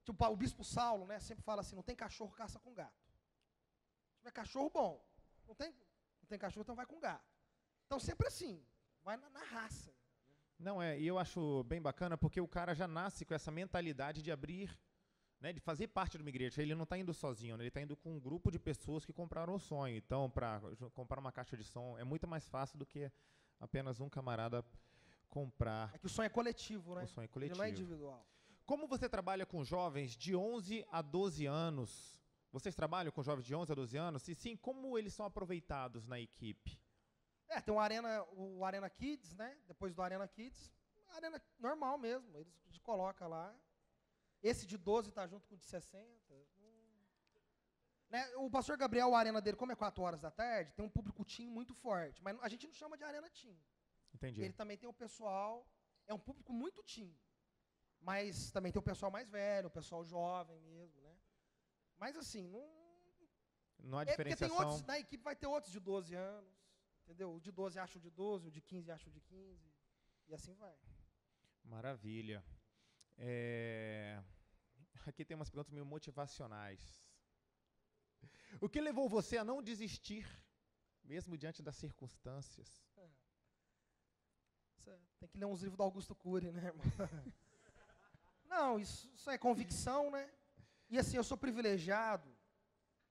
Tipo, o bispo Saulo, né, sempre fala assim, não tem cachorro, caça com gato. Se tiver cachorro, bom. Não tem cachorro, então vai com gato. Então sempre assim, vai na raça. Não, e eu acho bem bacana porque o cara já nasce com essa mentalidade de abrir, né, de fazer parte de uma igreja. Ele não está indo sozinho, né, ele está indo com um grupo de pessoas que compraram o sonho. Então, para comprar uma caixa de som é muito mais fácil do que apenas um camarada comprar. É que o sonho é coletivo, né? O sonho é coletivo. Ele não é individual. Como você trabalha com jovens de 11 a 12 anos? Vocês trabalham com jovens de 11 a 12 anos? Se sim, como eles são aproveitados na equipe? Tem o Arena Kids, né? Depois do Arena Kids, Arena normal mesmo, eles colocam lá. Esse de 12 está junto com o de 60. Né? O pastor Gabriel, a arena dele, como é 4 horas da tarde, tem um público teen muito forte, mas a gente não chama de arena teen. Entendi. Ele também tem o pessoal, é um público muito teen. Mas também tem o pessoal mais velho, o pessoal jovem mesmo, né? Mas assim, Não há porque tem diferenciação. outros, na equipe vai ter outros de 12 anos, entendeu? O de 12 acha o de 12, o de 15 acha o de 15, e assim vai. Maravilha. Aqui tem umas perguntas meio motivacionais. O que levou você a não desistir, mesmo diante das circunstâncias? Tem que ler uns livros do Augusto Cury, né, irmão? Não, isso é convicção, né? E assim, eu sou privilegiado,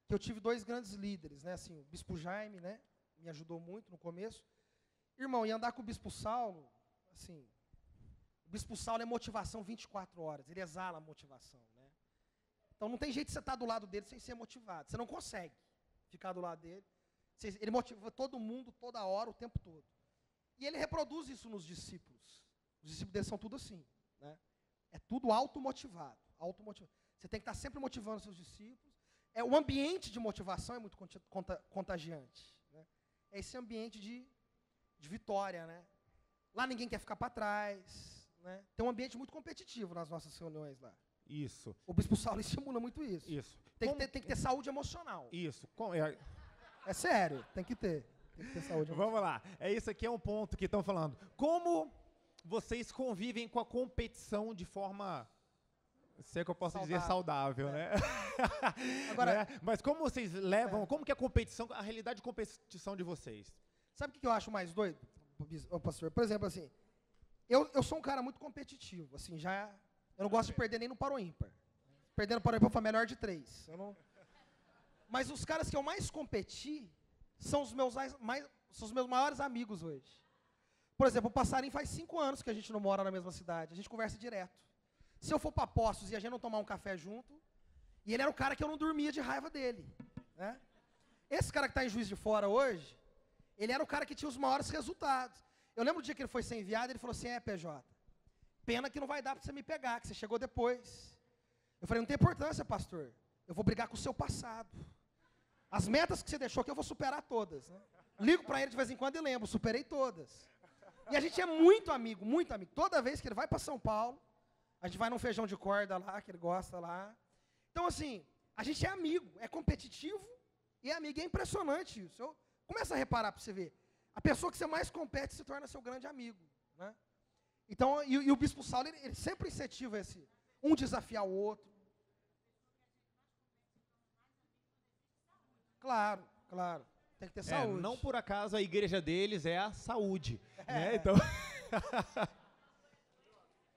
que eu tive 2 grandes líderes, né? Assim, o Bispo Jaime, né? Me ajudou muito no começo. Irmão, e andar com o Bispo Saulo, assim, o Bispo Saulo é motivação 24 horas, ele exala a motivação, né? Então não tem jeito de você estar do lado dele sem ser motivado. Você não consegue ficar do lado dele. Ele motiva todo mundo, toda hora, o tempo todo. E ele reproduz isso nos discípulos. Os discípulos dele são tudo assim, né? É tudo automotivado. Você tem que estar sempre motivando seus discípulos. O ambiente de motivação é muito contagiante, né? É esse ambiente de vitória, né? Lá ninguém quer ficar para trás, né? Tem um ambiente muito competitivo nas nossas reuniões lá. Isso. O Bispo Saulo estimula muito isso. Isso. Tem que ter saúde emocional. Isso. É sério, tem que ter saúde emocional. Vamos lá. Isso aqui é um ponto que estão falando. Como vocês convivem com a competição de forma, sei que eu posso dizer, saudável, né? Agora, né? Mas como vocês levam, como que é a competição, a realidade de competição de vocês? Sabe o que eu acho mais doido, pastor? Por exemplo, assim, eu sou um cara muito competitivo, assim, eu não gosto de perder nem no par ou ímpar. Perdendo para o ímpar foi melhor de 3. Mas os caras que eu mais competi são os meus maiores amigos hoje. Por exemplo, o Passarinho faz 5 anos que a gente não mora na mesma cidade. A gente conversa direto. Se eu for para Poços e a gente não tomar um café junto, e ele era o cara que eu não dormia de raiva dele, né? Esse cara que está em Juiz de Fora hoje, ele era o cara que tinha os maiores resultados. Eu lembro do dia que ele foi ser enviado, ele falou assim, PJ, pena que não vai dar para você me pegar, que você chegou depois. Eu falei, não tem importância, pastor. Eu vou brigar com o seu passado. As metas que você deixou aqui, eu vou superar todas, né? Ligo para ele de vez em quando e lembro, superei todas. E a gente é muito amigo, muito amigo. Toda vez que ele vai para São Paulo, a gente vai num feijão de corda lá, que ele gosta lá. Então, assim, a gente é amigo, é competitivo e é amigo. E é impressionante isso. Começa a reparar para você ver. A pessoa que você mais compete se torna seu grande amigo, né? Então, e o Bispo Saulo, ele sempre incentiva um desafiar o outro. Claro. Tem que ter saúde. Não por acaso a igreja deles é a saúde. Né? Então...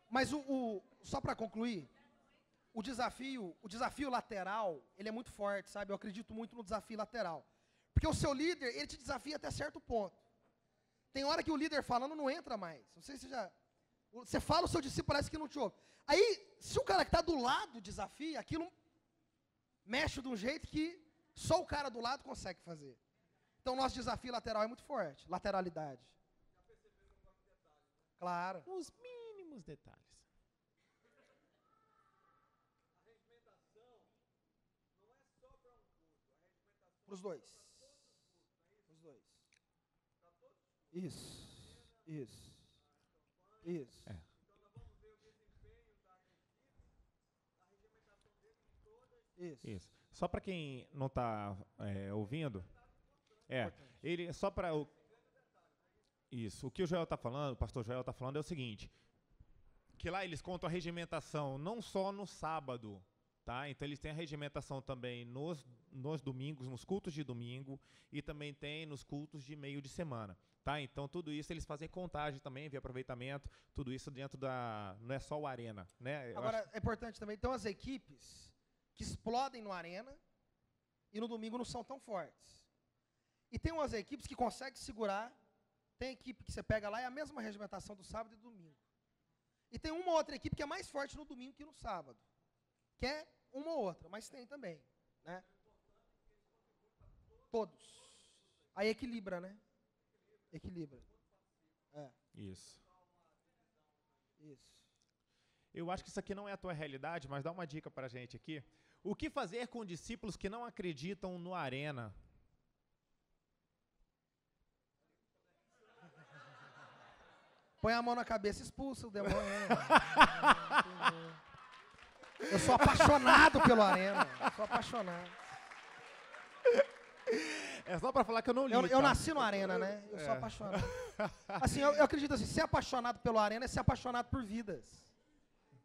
Mas só para concluir, o desafio lateral, ele é muito forte, sabe? Eu acredito muito no desafio lateral. Porque o seu líder, ele te desafia até certo ponto. Tem hora que o líder falando não entra mais. Não sei se você fala, o seu discípulo parece que não te ouve. Aí, se o cara que está do lado desafia, aquilo mexe de um jeito que só o cara do lado consegue fazer. Então, nosso desafio lateral é muito forte. Lateralidade. Já perceberam alguns detalhes, né? Claro. Os mínimos detalhes. A regimentação não é só para um culto. A regimentação para os dois. Para os dois. Para todos os cultos. Isso. É. Então, nós vamos ver o desempenho das equipes, a regimentação dentro de todas. Isso. Só para quem não está ouvindo, ele só para isso. O que o Joel está falando, o pastor Joel está falando é o seguinte, que lá eles contam a regimentação não só no sábado, tá? Então eles têm a regimentação também nos domingos, nos cultos de domingo e também tem nos cultos de meio de semana, tá? Então tudo isso eles fazem contagem também, via aproveitamento, tudo isso dentro não é só o Arena, né? Agora é importante também, então as equipes que explodem no Arena e no domingo não são tão fortes. E tem umas equipes que conseguem segurar, tem equipe que você pega lá, é a mesma regimentação do sábado e do domingo. E tem uma outra equipe que é mais forte no domingo que no sábado. Que é uma ou outra, mas tem também, né? Todos. Aí equilibra, né? Equilibra. Isso. Isso. Eu acho que isso aqui não é a tua realidade, mas dá uma dica para a gente aqui. O que fazer com discípulos que não acreditam no Arena? Põe a mão na cabeça e expulsa o demônio. Eu sou apaixonado pelo Arena. Eu sou apaixonado. É só pra falar que eu não li. Eu tá? nasci no Arena, né? Eu sou apaixonado. Assim, eu acredito assim, ser apaixonado pelo Arena é ser apaixonado por vidas.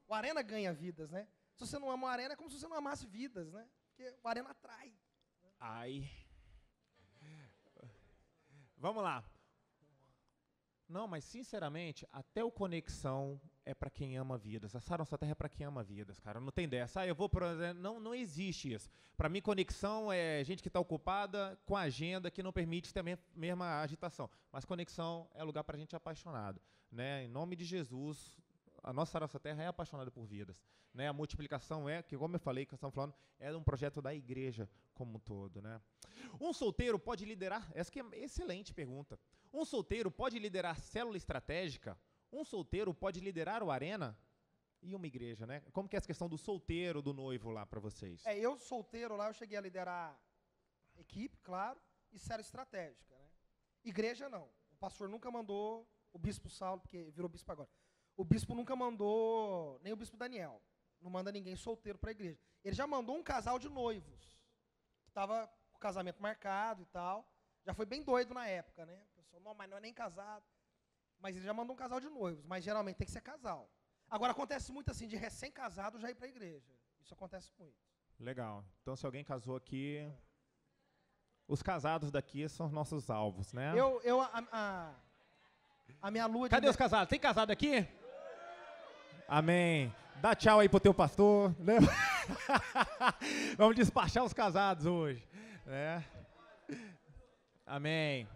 O Arena ganha vidas, né? Se você não ama o Arena, é como se você não amasse vidas, né? Porque o Arena atrai. Ai. Vamos lá. Não, mas sinceramente, até o Conexão é pra quem ama vidas. A Sara Nossa Terra é pra quem ama vidas, cara. Não tem dessa. Ah, eu vou para não existe isso. Pra mim, Conexão é gente que tá ocupada com a agenda que não permite ter a mesma agitação. Mas Conexão é lugar pra gente apaixonado, né? Em nome de Jesus, a nossa Terra é apaixonada por vidas, né? A multiplicação que como eu falei, que estamos falando, é um projeto da igreja como um todo, né? Um solteiro pode liderar? Essa que é uma excelente pergunta. Um solteiro pode liderar célula estratégica? Um solteiro pode liderar o Arena? E uma igreja, né? Como que é essa questão do solteiro, do noivo lá para vocês? Eu solteiro lá, eu cheguei a liderar equipe, claro, e célula estratégica, né? Igreja não. O pastor nunca mandou, o bispo Saulo, porque virou bispo agora. O bispo nunca mandou, nem o bispo Daniel, não manda ninguém solteiro para a igreja. Ele já mandou um casal de noivos, que estava com o casamento marcado e tal. Já foi bem doido na época, né? O pessoal, não, mas não é nem casado. Mas ele já mandou um casal de noivos, mas geralmente tem que ser casal. Agora, acontece muito assim, de recém-casado já ir para a igreja. Isso acontece muito. Legal. Então, se alguém casou aqui, os casados daqui são os nossos alvos, né? A minha lua de Cadê os casados? Tem casado aqui? Amém. Dá tchau aí pro teu pastor, né? Vamos despachar os casados hoje, né? Amém.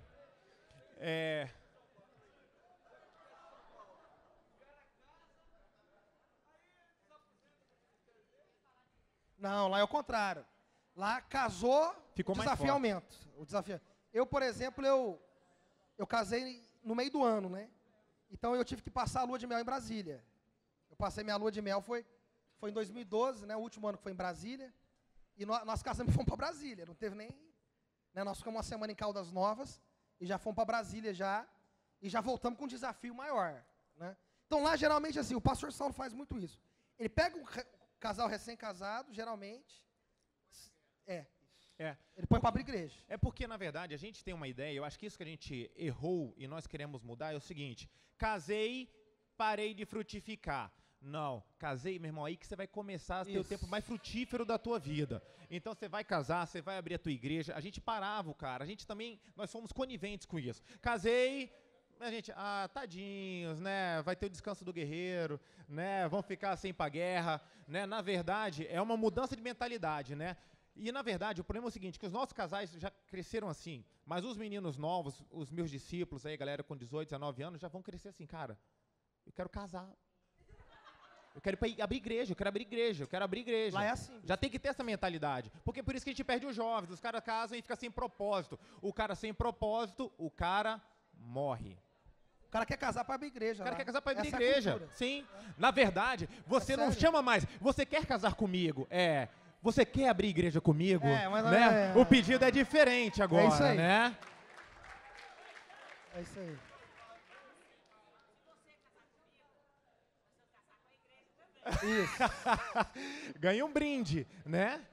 Não, lá é o contrário. Lá casou, Ficou mais desafio aumenta. O desafio. Eu, por exemplo, eu casei no meio do ano, né? Então eu tive que passar a lua de mel em Brasília. Eu passei minha lua de mel, foi em 2012, né? O último ano que foi em Brasília. E nós casamos e fomos para Brasília. Não teve nem... Né, nós ficamos uma semana em Caldas Novas e já fomos para Brasília já. E já voltamos com um desafio maior, né? Então lá, geralmente, assim, o pastor Saulo faz muito isso. Ele pega um casal recém-casado, geralmente... Ele põe para abrir igreja. É porque, na verdade, a gente tem uma ideia, eu acho que isso que a gente errou e nós queremos mudar é o seguinte: casei, parei de frutificar. Não, casei, meu irmão, aí que você vai começar a ter o tempo mais frutífero da tua vida. Então você vai casar, você vai abrir a tua igreja. A gente parava o cara, a gente também, nós fomos coniventes com isso. Casei, a gente, tadinhos, né, vai ter o descanso do guerreiro, né, vão ficar sem ir pra guerra, né. Na verdade, é uma mudança de mentalidade, né. E, na verdade, o problema é o seguinte, que os nossos casais já cresceram assim, mas os meninos novos, os meus discípulos, aí, galera com 18, 19 anos, já vão crescer assim, cara, eu quero casar. Eu quero abrir igreja, eu quero abrir igreja, eu quero abrir igreja. Lá é assim. Já tem que ter essa mentalidade. Porque é por isso que a gente perde os jovens, os caras casam e ficam sem propósito. O cara sem propósito, o cara morre. O cara quer casar para abrir igreja. O cara lá. quer casar para abrir Essa igreja. É a cultura. Sim. Na verdade, você não sério? chama mais, você quer casar comigo? Você quer abrir igreja comigo? Mas né? O pedido é diferente agora, isso aí. né? É isso aí. Isso. Ganha um brinde, né?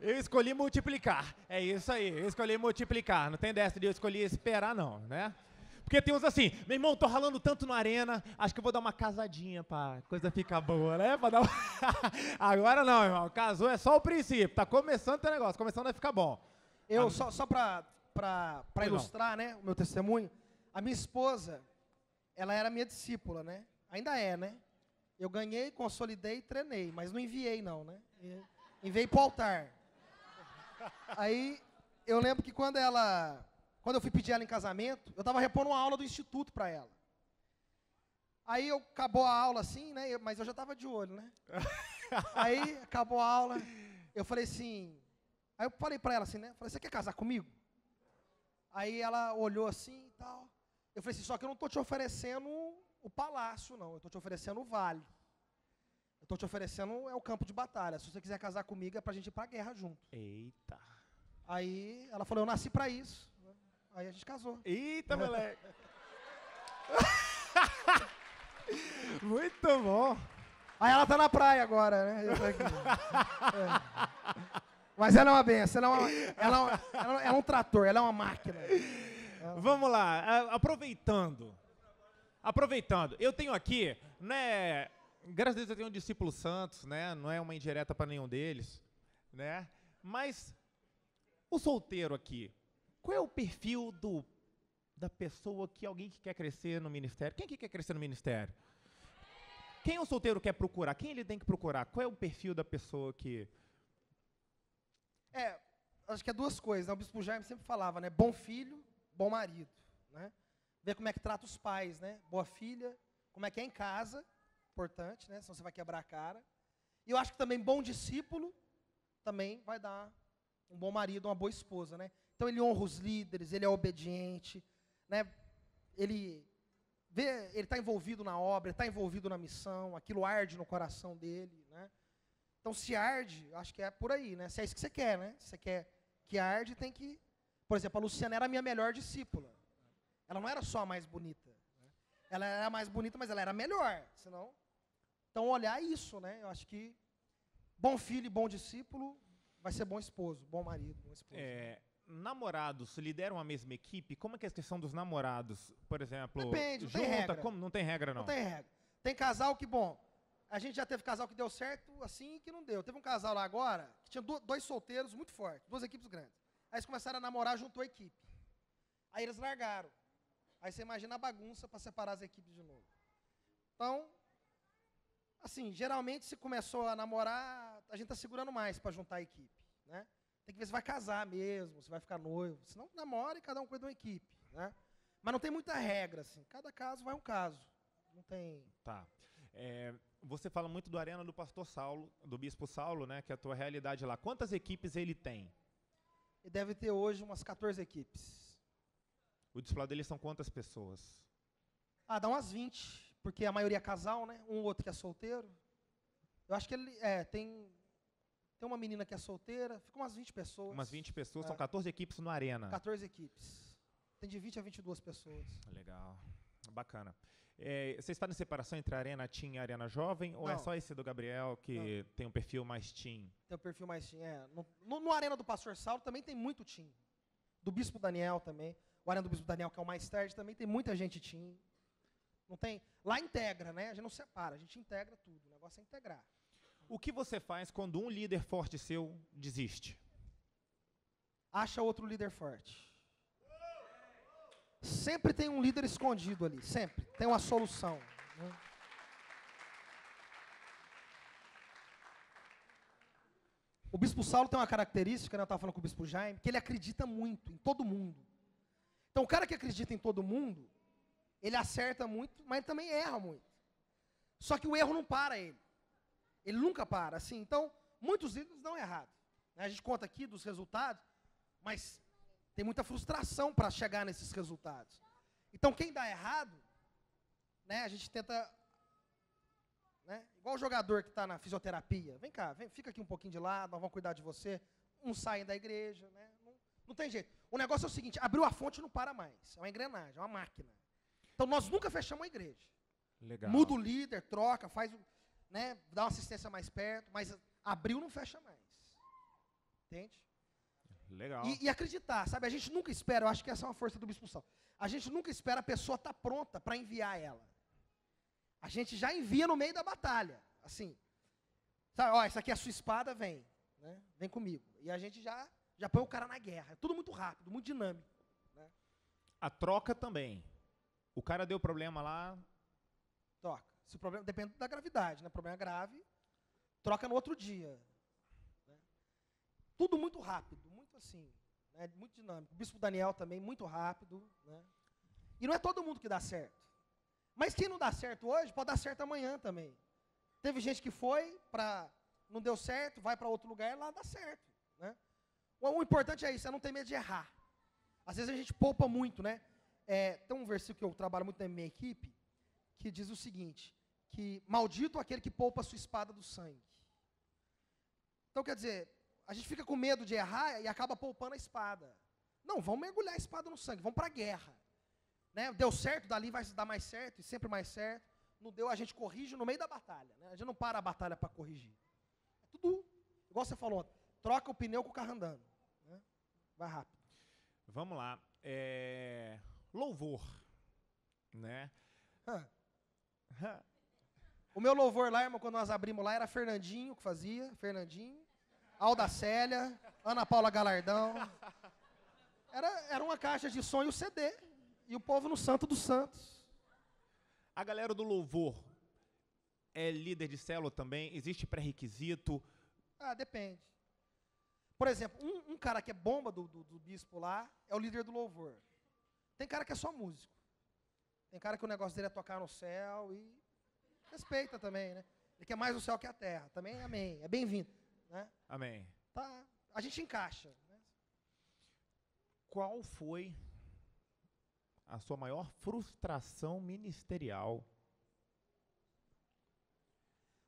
Eu escolhi multiplicar. É isso aí, eu escolhi multiplicar. Não tem dessa de eu escolher esperar, não, né? Porque tem uns assim, meu irmão, tô ralando tanto na Arena, acho que eu vou dar uma casadinha pra coisa ficar boa, né? Pra dar uma... Agora não, irmão, casou é só o princípio, tá começando o teu negócio, começando a ficar bom. Eu, só para ilustrar, né, o meu testemunho, a minha esposa, ela era minha discípula, né? Ainda é, né? Eu ganhei, consolidei e treinei, mas não enviei não, né? Enviei pro altar. Aí, eu lembro que quando eu fui pedir ela em casamento, eu estava repondo uma aula do instituto para ela. Aí acabou a aula assim, né? Mas eu já estava de olho, né? Aí acabou a aula, eu falei assim, aí eu falei para ela assim, né? Falei, você quer casar comigo? Aí ela olhou assim e tal. Eu falei assim, só que eu não estou te oferecendo o palácio, não. Eu estou te oferecendo o vale. Eu estou te oferecendo o campo de batalha. Se você quiser casar comigo, é para a gente ir para a guerra junto. Eita. Aí ela falou, eu nasci para isso. Aí a gente casou. Eita, moleque. Muito bom. Aí ela tá na praia agora, né? Eu tô aqui. É. Mas ela é uma benção, ela é um trator, ela é uma máquina. Vamos lá, aproveitando, eu tenho aqui, né, graças a Deus eu tenho um discípulo santos, né, não é uma indireta para nenhum deles, né, mas o solteiro aqui, qual é o perfil da pessoa alguém que quer crescer no ministério? Quem que quer crescer no ministério? Quem o solteiro quer procurar? Quem ele tem que procurar? Qual é o perfil da pessoa que... Acho que é duas coisas, né? O Bispo Jaime sempre falava, né? Bom filho, bom marido, né? Ver como é que trata os pais, né? Boa filha, como é que é em casa, importante, né? Senão você vai quebrar a cara. E eu acho que também bom discípulo também vai dar um bom marido, uma boa esposa, né? Então ele honra os líderes, ele é obediente, né? Ele está envolvido na obra, está envolvido na missão, aquilo arde no coração dele, né? Então, se arde, acho que é por aí, né? Se é isso que você quer, né? Se você quer que arde, tem que... Por exemplo, a Luciana era a minha melhor discípula. Ela não era só a mais bonita. Né? Ela era a mais bonita, mas ela era a melhor. Senão... Então, olhar isso, né? Eu acho que bom filho e bom discípulo vai ser bom esposo, bom marido, bom esposo. Namorados lideram a mesma equipe? Como é que é a questão dos namorados? Por exemplo... Depende, não tem regra. Como? Não tem regra, não? Não tem regra. Tem casal que, bom... A gente já teve casal que deu certo, assim, e que não deu. Teve um casal lá agora, que tinha dois solteiros muito fortes, duas equipes grandes. Aí eles começaram a namorar, juntou a equipe. Aí eles largaram. Aí você imagina a bagunça para separar as equipes de novo. Então, assim, geralmente se começou a namorar, a gente está segurando mais para juntar a equipe, né? Tem que ver se vai casar mesmo, se vai ficar noivo. Se não, namora e cada um cuida de uma equipe, né? Mas não tem muita regra, assim. Cada caso vai um caso. Não tem... Tá. Você fala muito do Arena do Pastor Saulo, do Bispo Saulo, né, que é a tua realidade lá. Quantas equipes ele tem? Ele deve ter hoje umas 14 equipes. O discipulado dele são quantas pessoas? Dá umas 20, porque a maioria é casal, né? Um ou outro que é solteiro. Eu acho que ele tem uma menina que é solteira, fica umas 20 pessoas. Umas 20 pessoas, são 14 equipes no Arena. 14 equipes. Tem de 20 a 22 pessoas. Legal, bacana. Você está em separação entre a Arena Teen e a Arena Jovem? Ou Não. é só esse do Gabriel que tem um perfil mais teen? Tem um perfil mais teen, No Arena do Pastor Saulo também tem muito teen. Do Bispo Daniel também. O Arena do Bispo Daniel, que é o mais tarde, também tem muita gente teen. Não tem... Lá integra, né? A gente não separa, a gente integra tudo. O negócio é integrar. O que você faz quando um líder forte seu desiste? Acha outro líder forte. Sempre tem um líder escondido ali, sempre. Tem uma solução. Né? O Bispo Saulo tem uma característica, né, eu estava falando com o Bispo Jaime, que ele acredita muito em todo mundo. Então, o cara que acredita em todo mundo, ele acerta muito, mas ele também erra muito. Só que o erro não para ele. Ele nunca para, assim. Então, muitos líderes dão errado. Né? A gente conta aqui dos resultados, mas... Tem muita frustração para chegar nesses resultados. Então, quem dá errado, né, a gente tenta... Né, igual o jogador que está na fisioterapia. Vem cá, fica aqui um pouquinho de lado, nós vamos cuidar de você. Uns saem da igreja. Né, não tem jeito. O negócio é o seguinte, abriu a fonte não para mais. É uma engrenagem, é uma máquina. Então, nós nunca fechamos a igreja. Legal. Muda o líder, troca, faz, né, dá uma assistência mais perto, mas abriu não fecha mais. Entende? Legal. E acreditar, sabe? A gente nunca espera, eu acho que essa é uma força do Bispo Saulo. A gente nunca espera a pessoa estar pronta para enviar ela. A gente já envia no meio da batalha. Assim, sabe? Essa aqui é a sua espada, vem. Né? Vem comigo. E a gente já põe o cara na guerra. É tudo muito rápido, muito dinâmico. Né? A troca também. O cara deu problema lá. Troca. Se o problema depende da gravidade, né? Problema grave, troca no outro dia. Né? Tudo muito rápido, muito assim, né? Muito dinâmico. O Bispo Daniel também, muito rápido. Né? E não é todo mundo que dá certo. Mas quem não dá certo hoje, pode dar certo amanhã também. Teve gente que foi, não deu certo, vai para outro lugar e lá dá certo. Né? O importante é isso, é não ter medo de errar. Às vezes a gente poupa muito, né? Tem um versículo que eu trabalho muito na minha equipe, que diz o seguinte, que maldito aquele que poupa a sua espada do sangue. Então, quer dizer, a gente fica com medo de errar e acaba poupando a espada. Não, vamos mergulhar a espada no sangue, vamos para a guerra. Né? Deu certo, dali vai dar mais certo, e sempre mais certo. Não deu, a gente corrige no meio da batalha. Né? A gente não para a batalha para corrigir. É tudo, igual você falou, troca o pneu com o carro andando. Né? Vai rápido. Vamos lá. Louvor, né? O meu louvor lá, irmão, quando nós abrimos lá, era Fernandinho que fazia. Fernandinho. Alda Célia. Ana Paula Galardão. Era uma caixa de som e o CD. E o povo no Santo dos Santos. A galera do louvor é líder de célula também? Existe pré-requisito? Ah, depende. Por exemplo, um cara que é bomba do bispo lá é o líder do louvor. Tem cara que é só músico. Tem cara que o negócio dele é tocar no céu e respeita também, né? Ele quer mais o céu que a terra. Também, amém. É bem-vindo. Né? Amém. Tá, a gente encaixa. Né? Qual foi a sua maior frustração ministerial?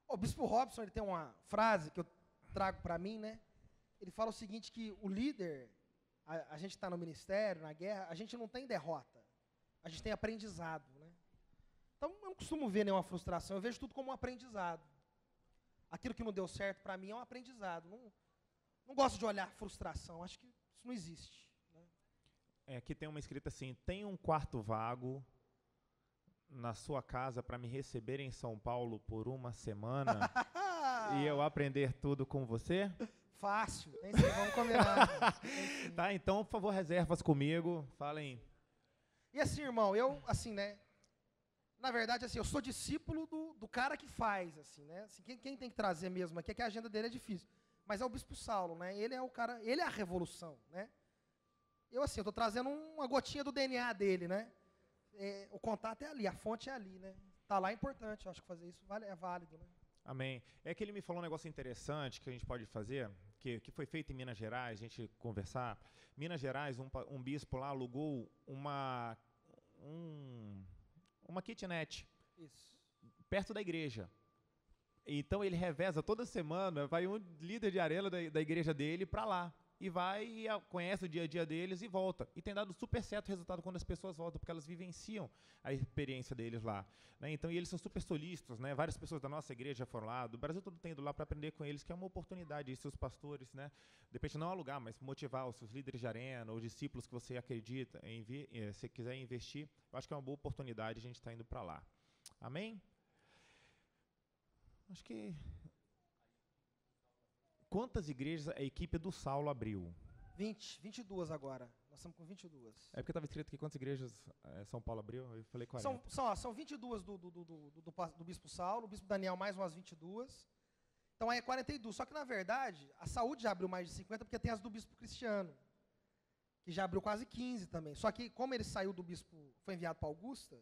O bispo Robson, ele tem uma frase que eu trago para mim, né? Ele fala o seguinte, que o líder, a gente está no ministério, na guerra, a gente não tem derrota, a gente tem aprendizado, né? Então, eu não costumo ver nenhuma frustração, eu vejo tudo como um aprendizado. Aquilo que não deu certo para mim é um aprendizado. Não gosto de olhar frustração, acho que isso não existe. Né? Aqui tem uma escrita assim, tem um quarto vago na sua casa para me receber em São Paulo por uma semana e eu aprender tudo com você? Fácil, nem sei, vamos combinar. Tá, então, por favor, reservas comigo, falem. E assim, irmão, eu, assim, né, na verdade, assim, eu sou discípulo do cara que faz, assim, né, assim, quem tem que trazer mesmo aqui é que a agenda dele é difícil, mas é o Bispo Saulo, né, ele é o cara, ele é a revolução, né. Eu, assim, eu tô trazendo uma gotinha do DNA dele, né, o contato é ali, a fonte é ali, né, tá lá é importante, eu acho que fazer isso é válido, né. Amém. É que ele me falou um negócio interessante que a gente pode fazer, que foi feito em Minas Gerais, a gente conversar. Minas Gerais, um bispo lá alugou uma kitnet. Isso. Perto da igreja. Então ele reveza toda semana, vai um líder de arena da igreja dele para lá. E vai e conhece o dia a dia deles e volta. E tem dado super certo o resultado quando as pessoas voltam, porque elas vivenciam a experiência deles lá. Né? Então, e eles são super solistas, né? Várias pessoas da nossa igreja já foram lá, do Brasil todo tem ido lá para aprender com eles, que é uma oportunidade, e seus pastores, né? De repente não alugar, mas motivar os seus líderes de arena, ou discípulos que você acredita, se quiser investir, eu acho que é uma boa oportunidade, a gente está indo para lá. Amém? Acho que... Quantas igrejas a equipe do Saulo abriu? 22 agora. Nós estamos com 22. É porque estava escrito aqui quantas igrejas São Paulo abriu, eu falei 40. São 22 do Bispo Saulo, o Bispo Daniel mais umas 22. Então aí é 42. Só que, na verdade, a Saúde já abriu mais de 50, porque tem as do Bispo Cristiano, que já abriu quase 15 também. Só que, como ele saiu do Bispo, foi enviado para Augusta,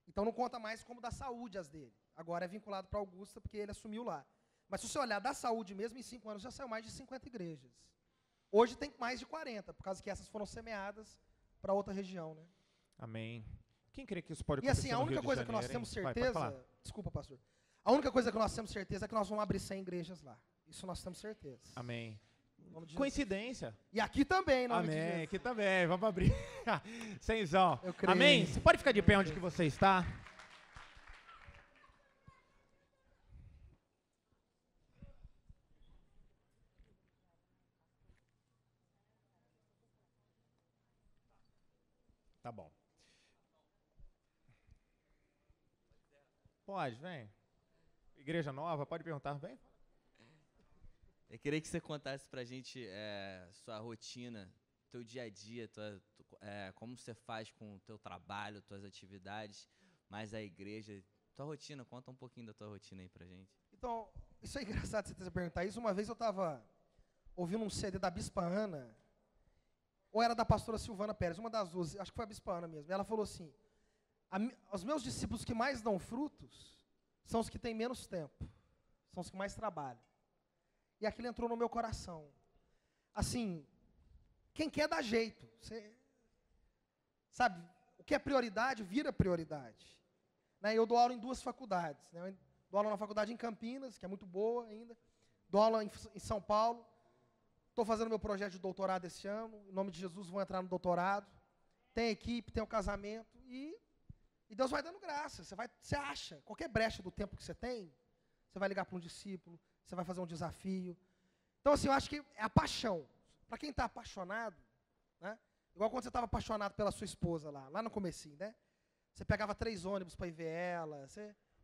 então não conta mais como da Saúde as dele. Agora é vinculado para Augusta, porque ele assumiu lá. Mas se você olhar da Saúde mesmo, em 5 anos já saiu mais de 50 igrejas. Hoje tem mais de 40, por causa que essas foram semeadas para outra região, né? Amém. Quem crê que isso pode acontecer? E assim, a única coisa que nós temos certeza... Desculpa, pastor. A única coisa que nós temos certeza é que nós vamos abrir 100 igrejas lá. Isso nós temos certeza. Amém. Coincidência. E aqui também, não. Amém, aqui também. Vamos abrir. 100zão. Eu creio. Amém? Você pode ficar de pé onde que você está? Tá bom. Pode, vem. Igreja nova, pode perguntar, vem. Eu queria que você contasse pra gente sua rotina, teu dia a dia, como você faz com o teu trabalho, tuas atividades, mais a igreja. Tua rotina, conta um pouquinho da tua rotina aí pra gente. Então, isso é engraçado você ter perguntar isso. Uma vez eu estava ouvindo um CD da Bispa Ana, ou era da pastora Silvana Pérez, uma das duas, acho que foi a Bispa Ana mesmo. Ela falou assim, os meus discípulos que mais dão frutos são os que têm menos tempo, são os que mais trabalham. E aquilo entrou no meu coração. Assim, quem quer dá jeito. Você, sabe, o que é prioridade, vira prioridade. Né, eu dou aula em 2 faculdades. Né, eu dou aula na faculdade em Campinas, que é muito boa ainda. Dou aula em São Paulo. Estou fazendo meu projeto de doutorado esse ano. Em nome de Jesus, vou entrar no doutorado. Tem equipe, tem o casamento. E E Deus vai dando graça. Você acha, qualquer brecha do tempo que você tem, você vai ligar para um discípulo, você vai fazer um desafio. Então, assim, eu acho que é a paixão. Para quem está apaixonado, né? Igual quando você estava apaixonado pela sua esposa lá no comecinho, né? Você pegava 3 ônibus para ir ver ela.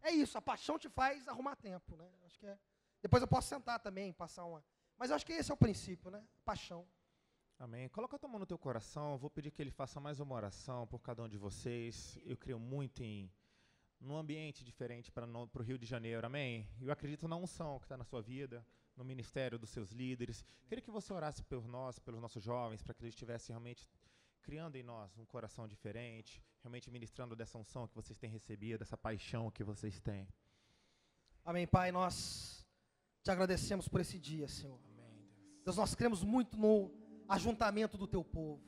É isso, a paixão te faz arrumar tempo, né? Acho que é. Depois eu posso sentar também, passar uma. Mas eu acho que esse é o princípio, né? Paixão. Amém. Coloca a tua mão no teu coração. Eu vou pedir que ele faça mais uma oração por cada um de vocês. Eu creio muito num ambiente diferente para o Rio de Janeiro. Amém? Eu acredito na unção que está na sua vida, no ministério dos seus líderes. Queria que você orasse por nós, pelos nossos jovens, para que eles estivessem realmente criando em nós um coração diferente, realmente ministrando dessa unção que vocês têm recebido, dessa paixão que vocês têm. Amém, Pai. Nós te agradecemos por esse dia, Senhor. Amém, Deus. Deus, nós cremos muito no ajuntamento do teu povo.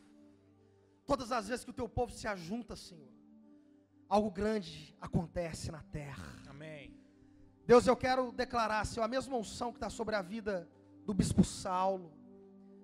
Todas as vezes que o teu povo se ajunta, Senhor, algo grande acontece na terra. Amém. Deus, eu quero declarar, Senhor, a mesma unção que está sobre a vida do bispo Saulo,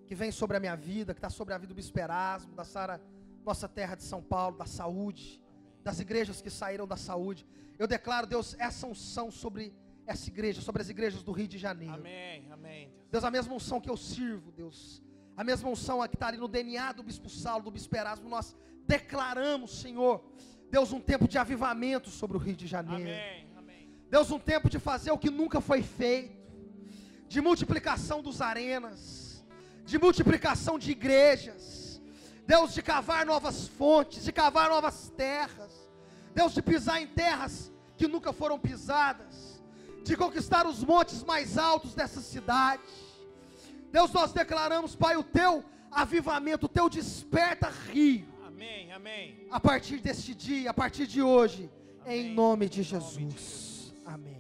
que vem sobre a minha vida, que está sobre a vida do bispo Erasmo, da Sara, nossa terra de São Paulo, da saúde, das igrejas que saíram da saúde. Eu declaro, Deus, essa unção sobre essa igreja, sobre as igrejas do Rio de Janeiro. Amém, amém. Deus, a mesma unção que eu sirvo, Deus, a mesma unção que está ali no DNA do bispo Saulo, do bispo Erasmo, nós declaramos, Senhor, Deus, um tempo de avivamento sobre o Rio de Janeiro. Amém, amém. Deus, um tempo de fazer o que nunca foi feito, de multiplicação dos arenas, de multiplicação de igrejas, Deus, de cavar novas fontes, de cavar novas terras, Deus, de pisar em terras que nunca foram pisadas, de conquistar os montes mais altos dessa cidade. Deus, nós declaramos, Pai, o teu avivamento, o teu desperta Rio. Amém, amém. A partir deste dia, a partir de hoje, Amém. em nome de Jesus. Amém.